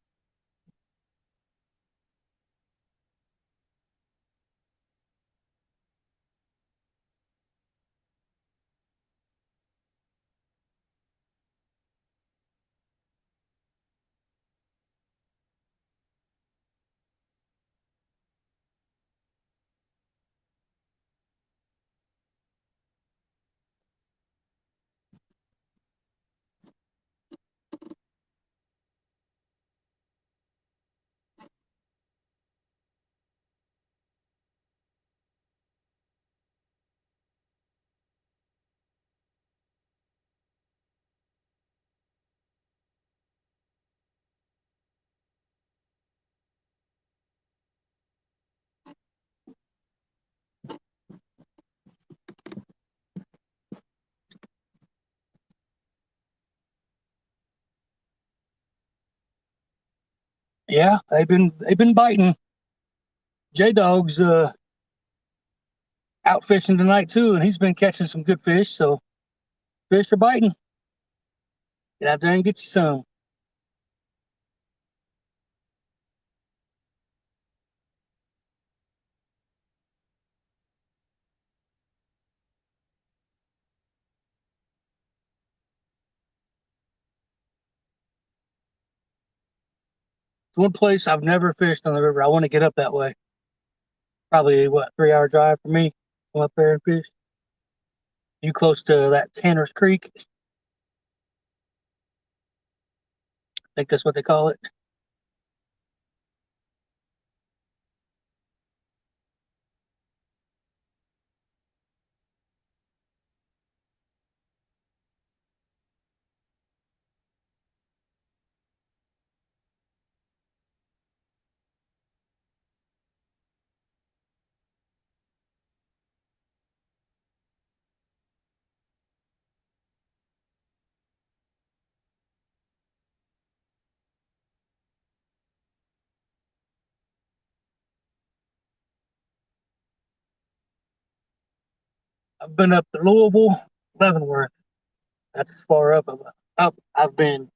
Yeah, they've been biting. J Dog's out fishing tonight too, and he's been catching some good fish. So fish are biting. Get out there and get you some. It's one place I've never fished on the river. I want to get up that way. Probably what 3-hour drive for me. Come up there and fish. You close to that Tanner's Creek? I think that's what they call it. I've been up to Louisville, Leavenworth. That's as far up I've been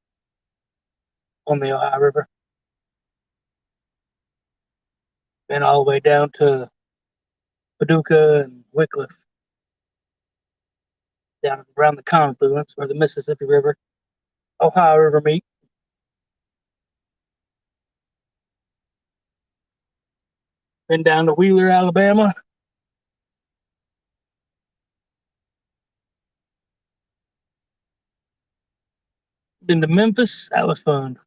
on the Ohio River. Been all the way down to Paducah and Wickliffe, down around the confluence where the Mississippi River, Ohio River meet. Been down to Wheeler, Alabama. Been to Memphis. That was fun.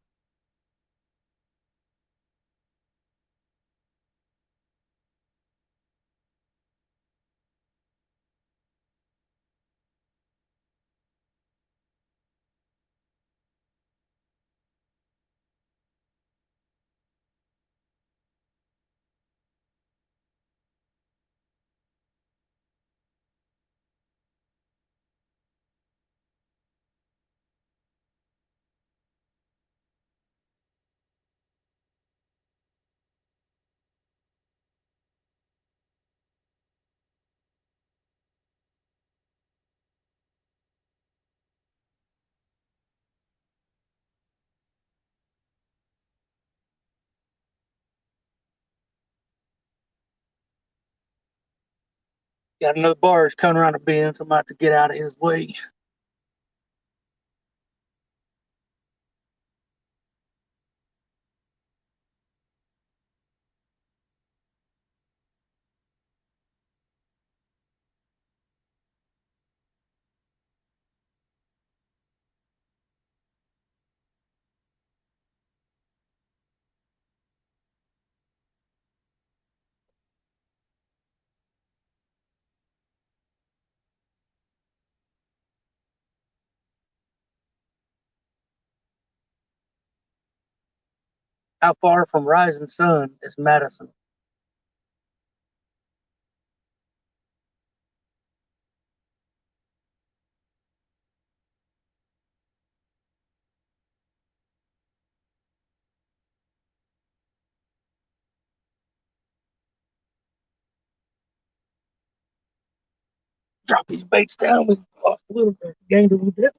Got another barge coming around the bend, so I'm about to get out of his way. How far from Rising Sun is Madison? Drop these baits down. We lost a little bit, gained a little bit.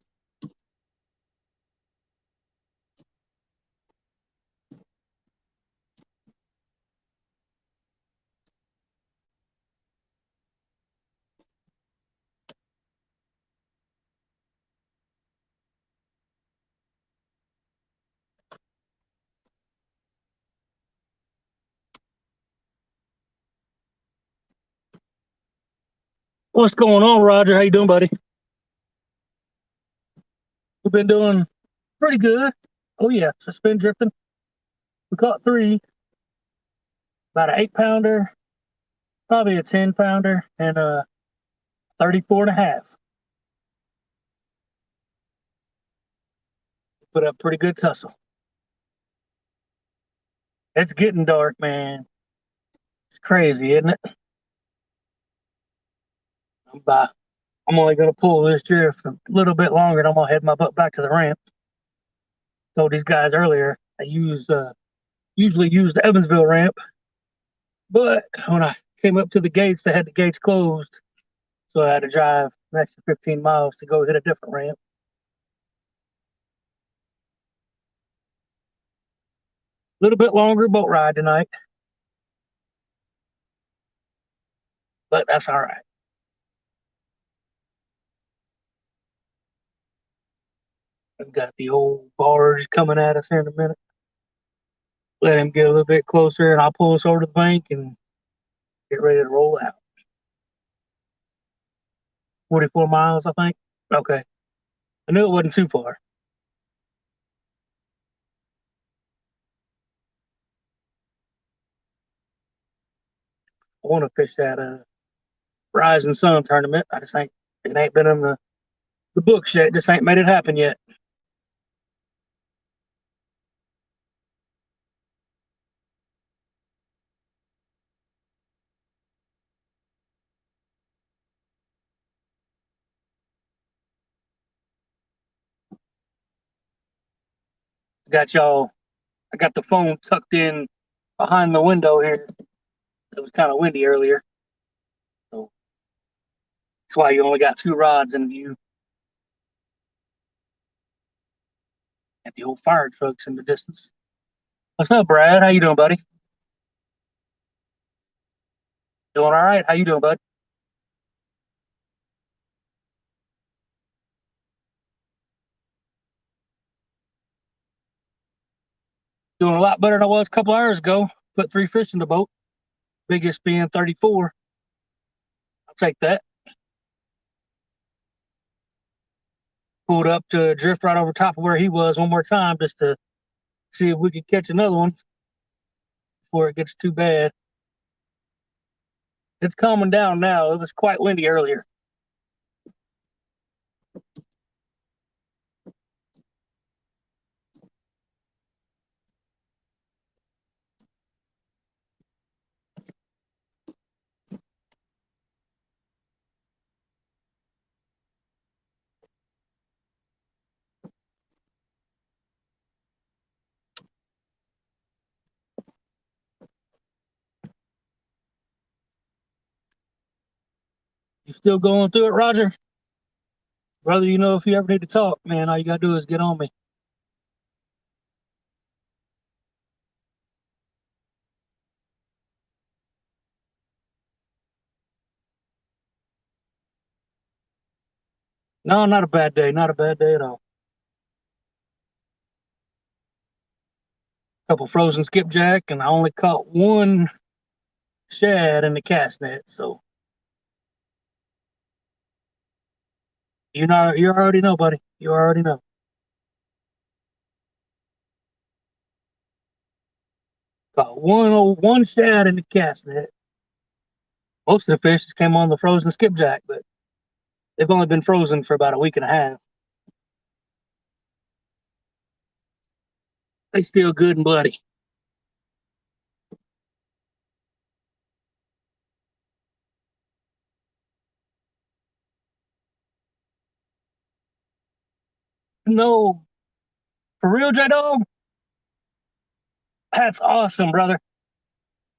What's going on, Roger? How you doing, buddy? We've been doing pretty good. Oh yeah, suspend drifting. We caught 3, about an 8-pounder, probably a 10-pounder, and a 34 and a half. Put up pretty good tussle. It's getting dark, man. It's crazy, isn't it? I'm only gonna pull this drift a little bit longer, and I'm gonna head my butt back to the ramp. Told these guys earlier I usually use the Evansville ramp, but when I came up to the gates, they had the gates closed, so I had to drive an extra 15 miles to go hit a different ramp. A little bit longer boat ride tonight, but that's all right. I've got the old barge coming at us here in a minute. Let him get a little bit closer, and I'll pull us over to the bank and get ready to roll out. 44 miles, I think. Okay. I knew it wasn't too far. I want to fish that Rising Sun tournament. I just ain't it ain't been in the books yet. Just ain't made it happen yet. Got y'all. I got the phone tucked in behind the window here. It was kind of windy earlier, so that's why you only got 2 rods in view. At the old fire trucks in the distance. What's up, Brad? How you doing, buddy? Doing all right? How you doing, bud? Doing a lot better than I was a couple hours ago. Put 3 fish in the boat. Biggest being 34. I'll take that. Pulled up to drift right over top of where he was one more time just to see if we could catch another one before it gets too bad. It's calming down now. It was quite windy earlier. You still going through it, Roger? Brother, you know, if you ever need to talk, man, all you gotta do is get on me. No, not a bad day. Not a bad day at all. Couple frozen skipjack, and I only caught one shad in the cast net. So you already know, buddy. You already know. Caught one shad in the cast net. Most of the fish just came on the frozen skipjack, but they've only been frozen for about a week and a half. They still good and bloody. No, for real, J Dog. That's awesome, brother.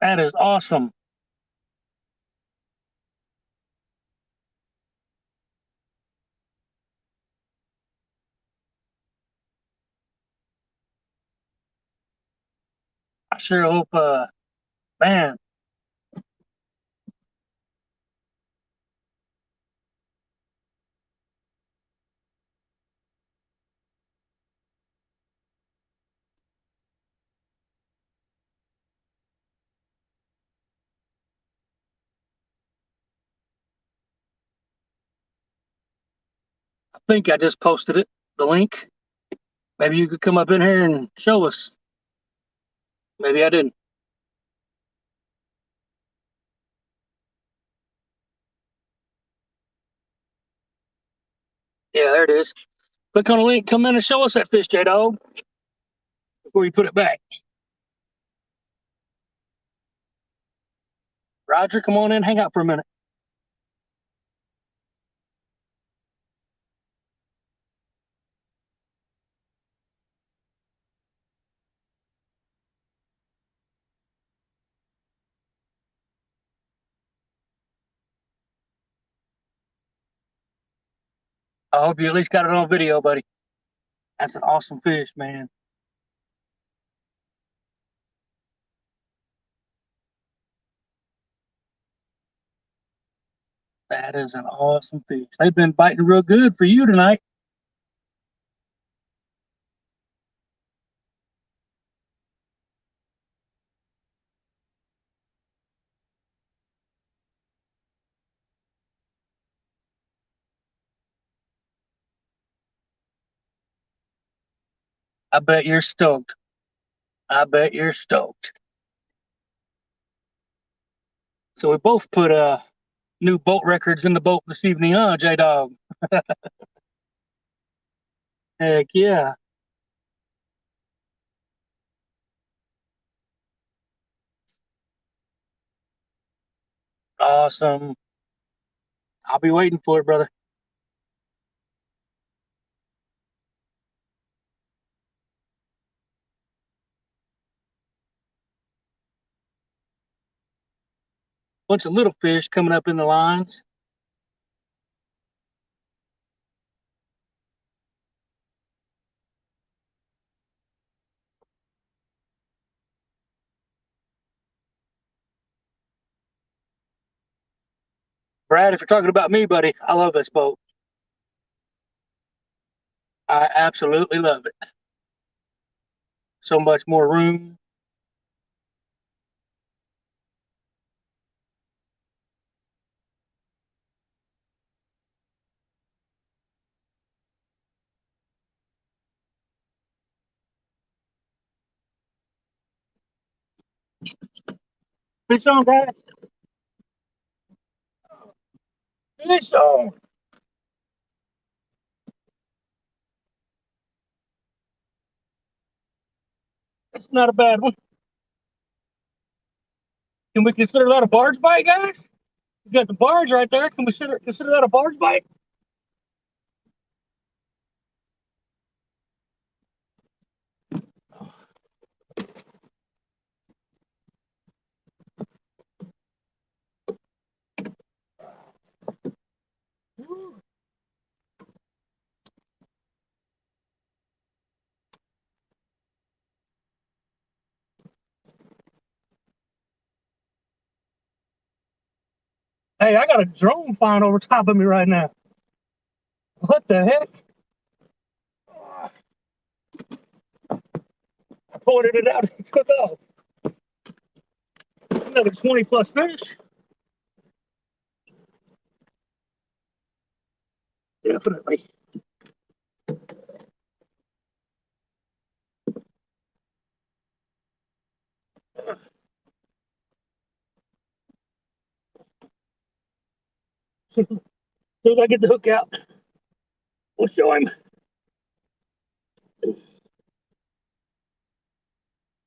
That is awesome. I sure hope, man. I think I just posted it, the link. Maybe you could come up in here and show us. Maybe I didn't. Yeah, there it is. Click on the link. Come in and show us that fish, J Dog, before you put it back. Roger, come on in. Hang out for a minute. I hope you at least got it on video, buddy. That's an awesome fish, man. That is an awesome fish. They've been biting real good for you tonight. I bet you're stoked. I bet you're stoked. So we both put new boat records in the boat this evening, huh, J Dog? Heck yeah. Awesome. I'll be waiting for it, brother. Bunch of little fish coming up in the lines. Brad, if you're talking about me, buddy, I love this boat. I absolutely love it. So much more room. Fish on, Brad. Fish on. It's not a bad one. Can we consider that a barge bite, guys? We got the barge right there. Can we consider that a barge bite? Hey, I got a drone flying over top of me right now. What the heck? I pointed it out and it took off. Another 20 plus fish. Definitely. As soon as I get the hook out, we'll show him.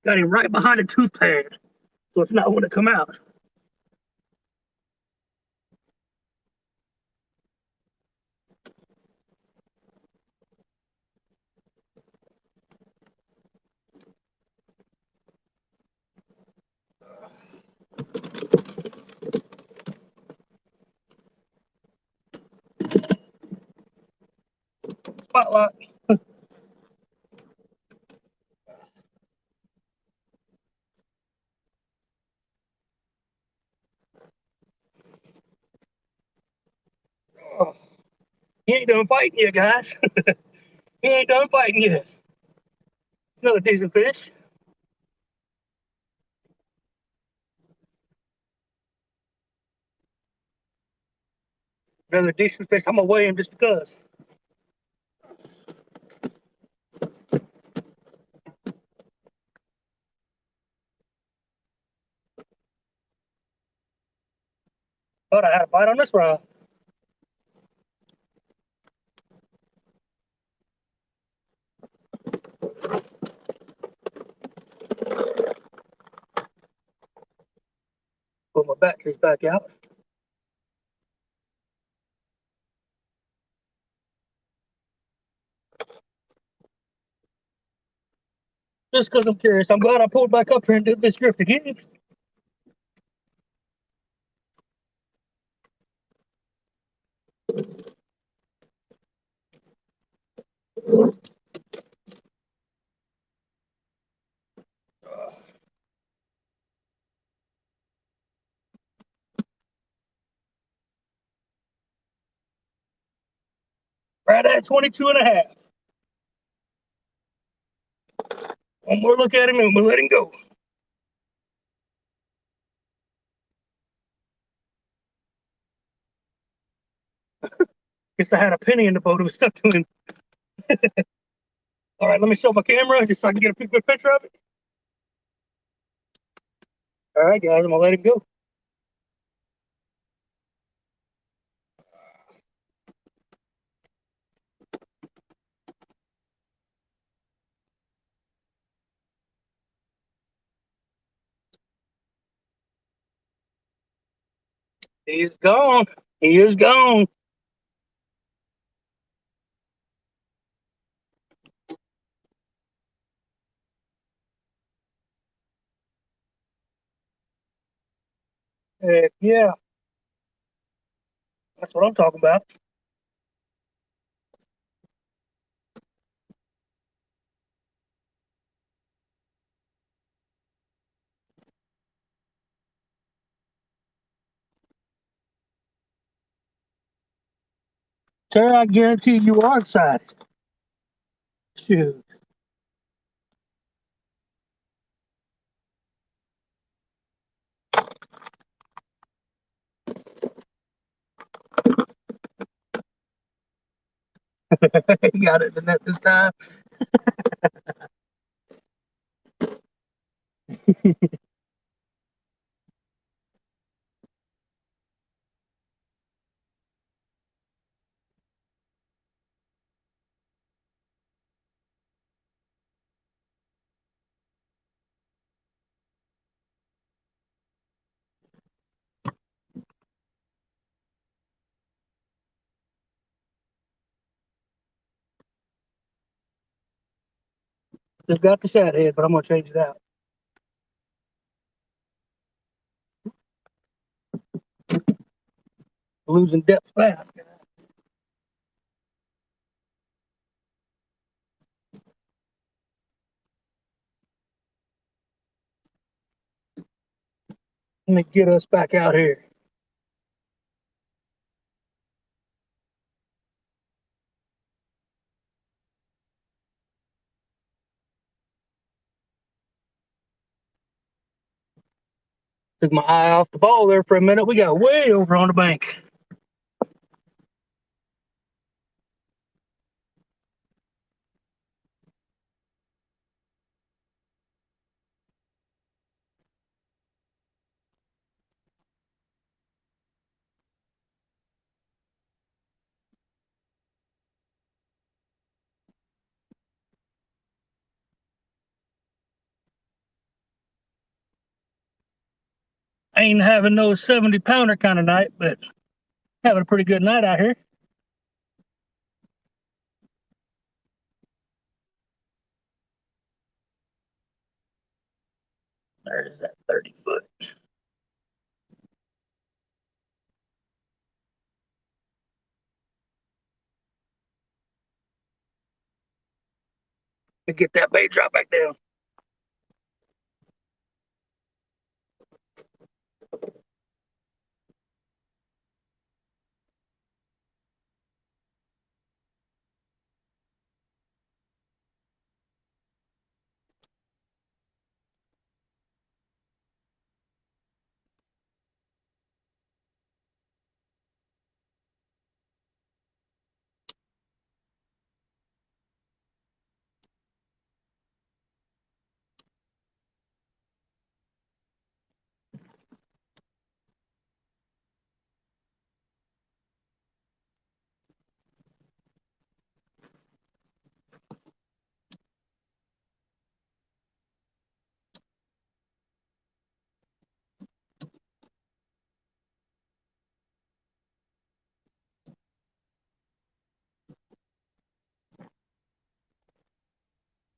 Got him right behind a tooth pad, so it's not going to come out. Spotlight. Oh, he ain't done fighting yet, guys. He ain't done fighting yet. Another decent fish. Another decent fish. I'm gonna weigh him just because. Thought I had a bite on this rod. Pull my batteries back out. Just because I'm curious. I'm glad I pulled back up here and did this drift again. Right at 22 and a half. One more look at him and we'll let him go. Guess I had a penny in the boat. It was stuck to him. All right, let me show my camera just so I can get a good picture of it. All right, guys, I'm gonna let him go. He is gone. He is gone. Heck yeah, that's what I'm talking about. Sir, I guarantee you are excited. Shoot. He got it in the net this time. They've got the shad head, but I'm gonna change it out. Losing depth fast. Let me get us back out here. Took my eye off the ball there for a minute. We got way over on the bank. Ain't having no 70-pounder kind of night, but having a pretty good night out here. There's that 30-foot. To get that bait drop back down.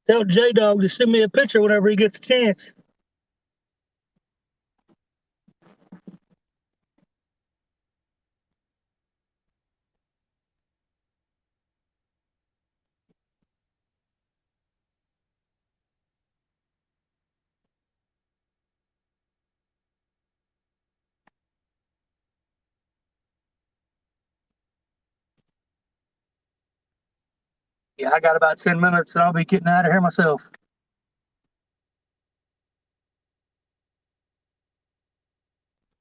Tell J-Dog to send me a picture whenever he gets a chance. Yeah, I got about 10 minutes and I'll be getting out of here myself.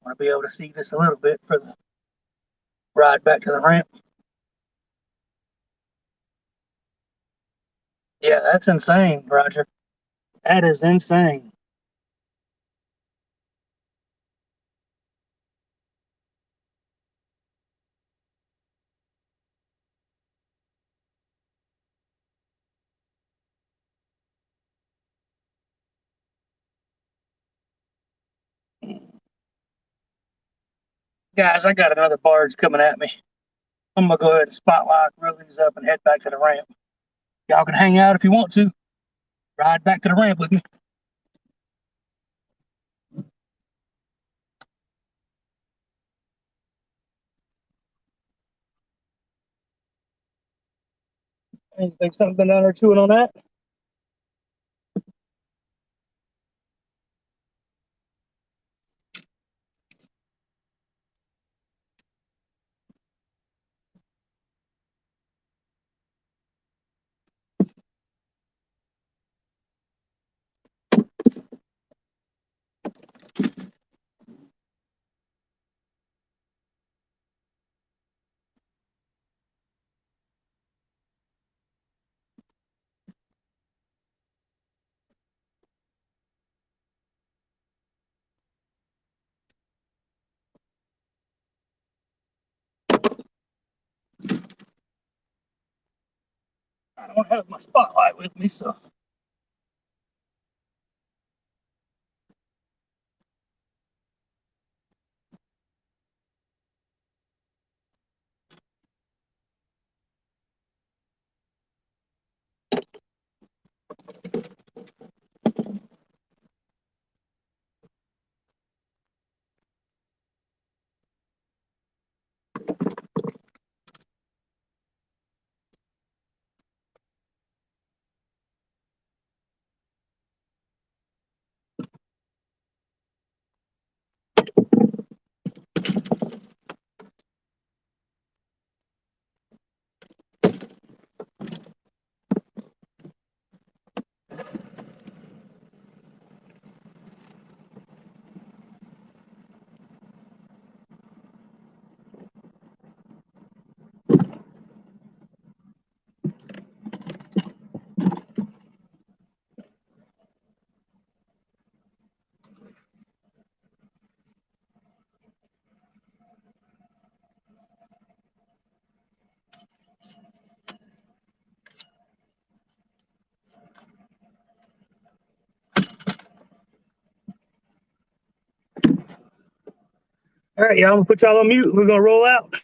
I want to be able to see this a little bit for the ride back to the ramp. Yeah, that's insane, Roger. That is insane. Guys, I got another barge coming at me. I'm gonna go ahead and spotlight, reel these up, and head back to the ramp. Y'all can hang out if you want to. Ride back to the ramp with me. Think something down there chewing on that? I don't have my spotlight with me, so. All right, y'all. I'm gonna put y'all on mute. We're gonna roll out.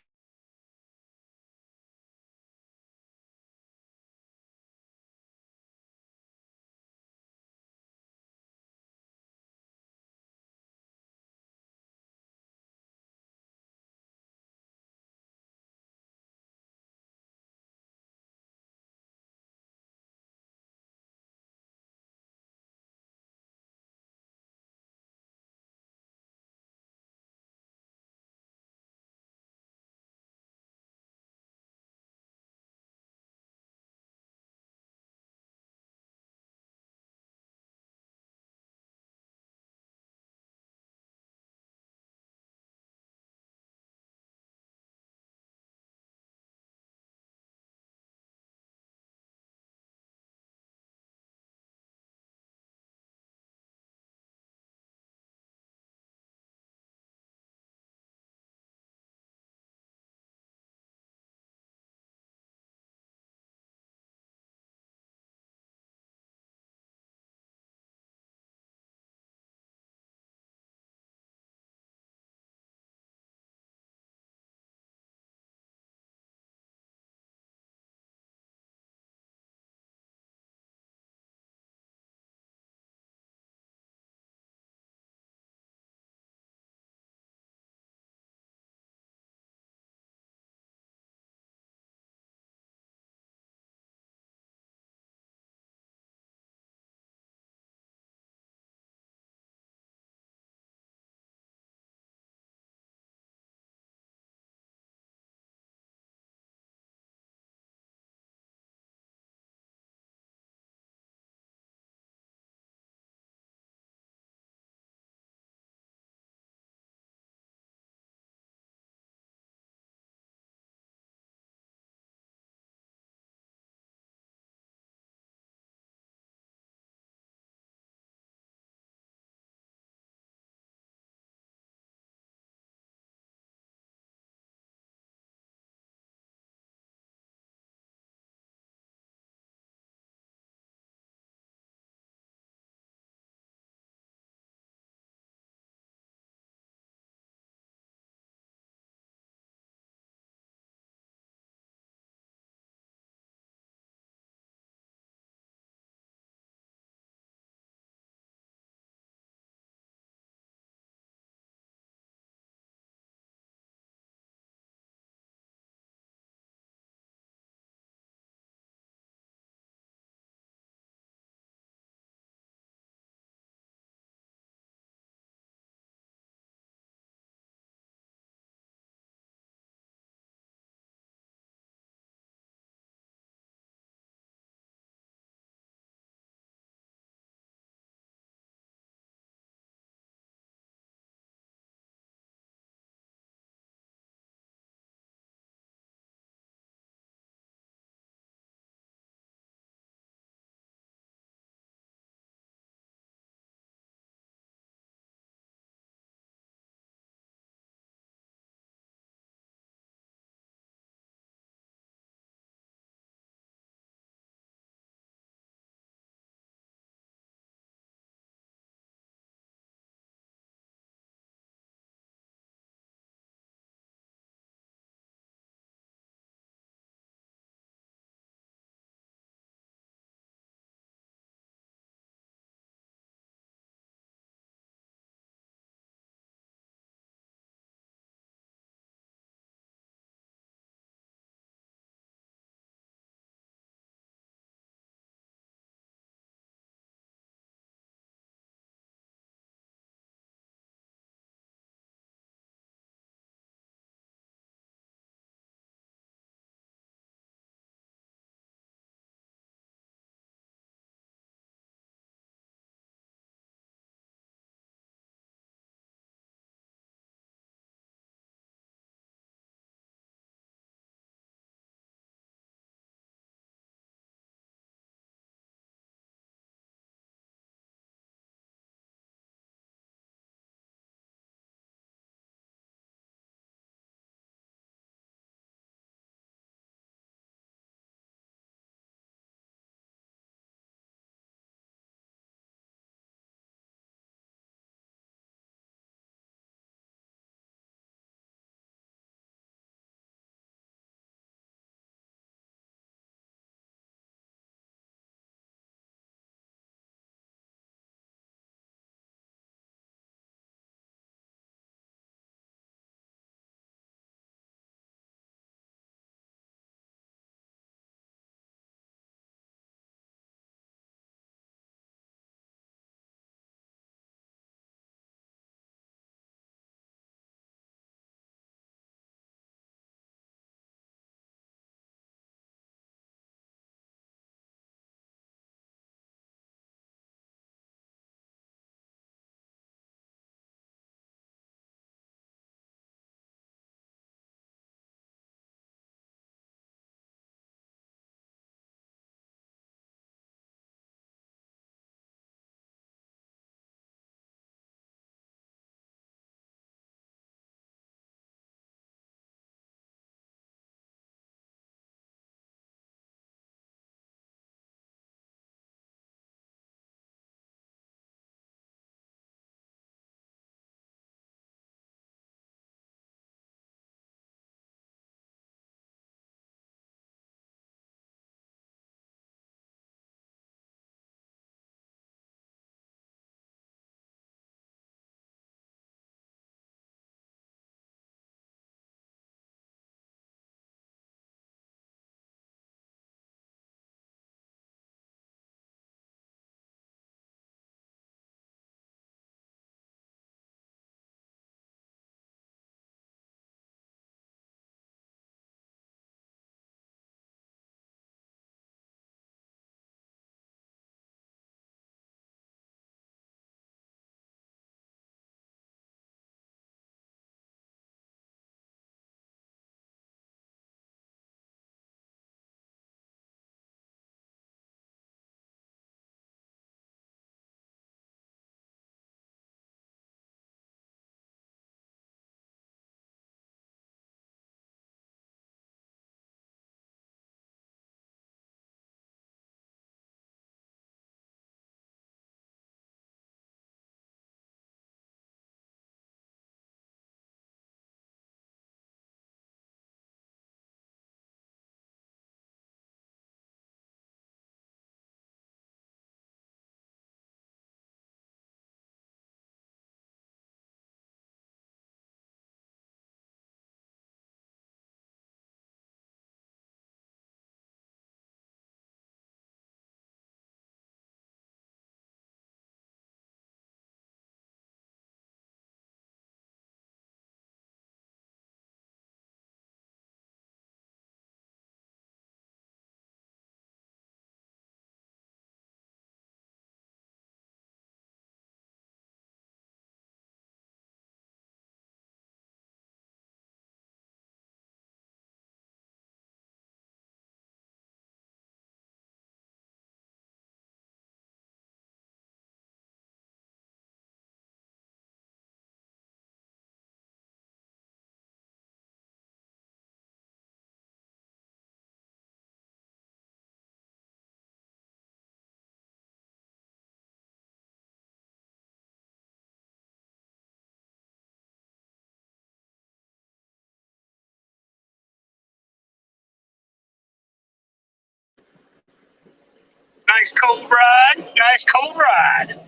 Nice cold ride. Nice cold ride.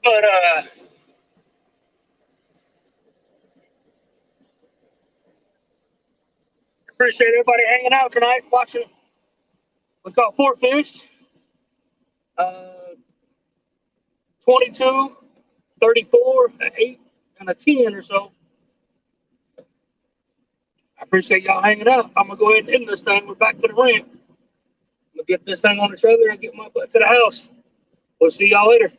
But appreciate everybody hanging out tonight, watching. We caught 4 fish. 22, 34, an 8, and a 10 or so. I appreciate y'all hanging out. I'm gonna go ahead and end this thing. We're back to the ramp. I'm gonna get this thing on the trailer and get my butt to the house. We'll see y'all later.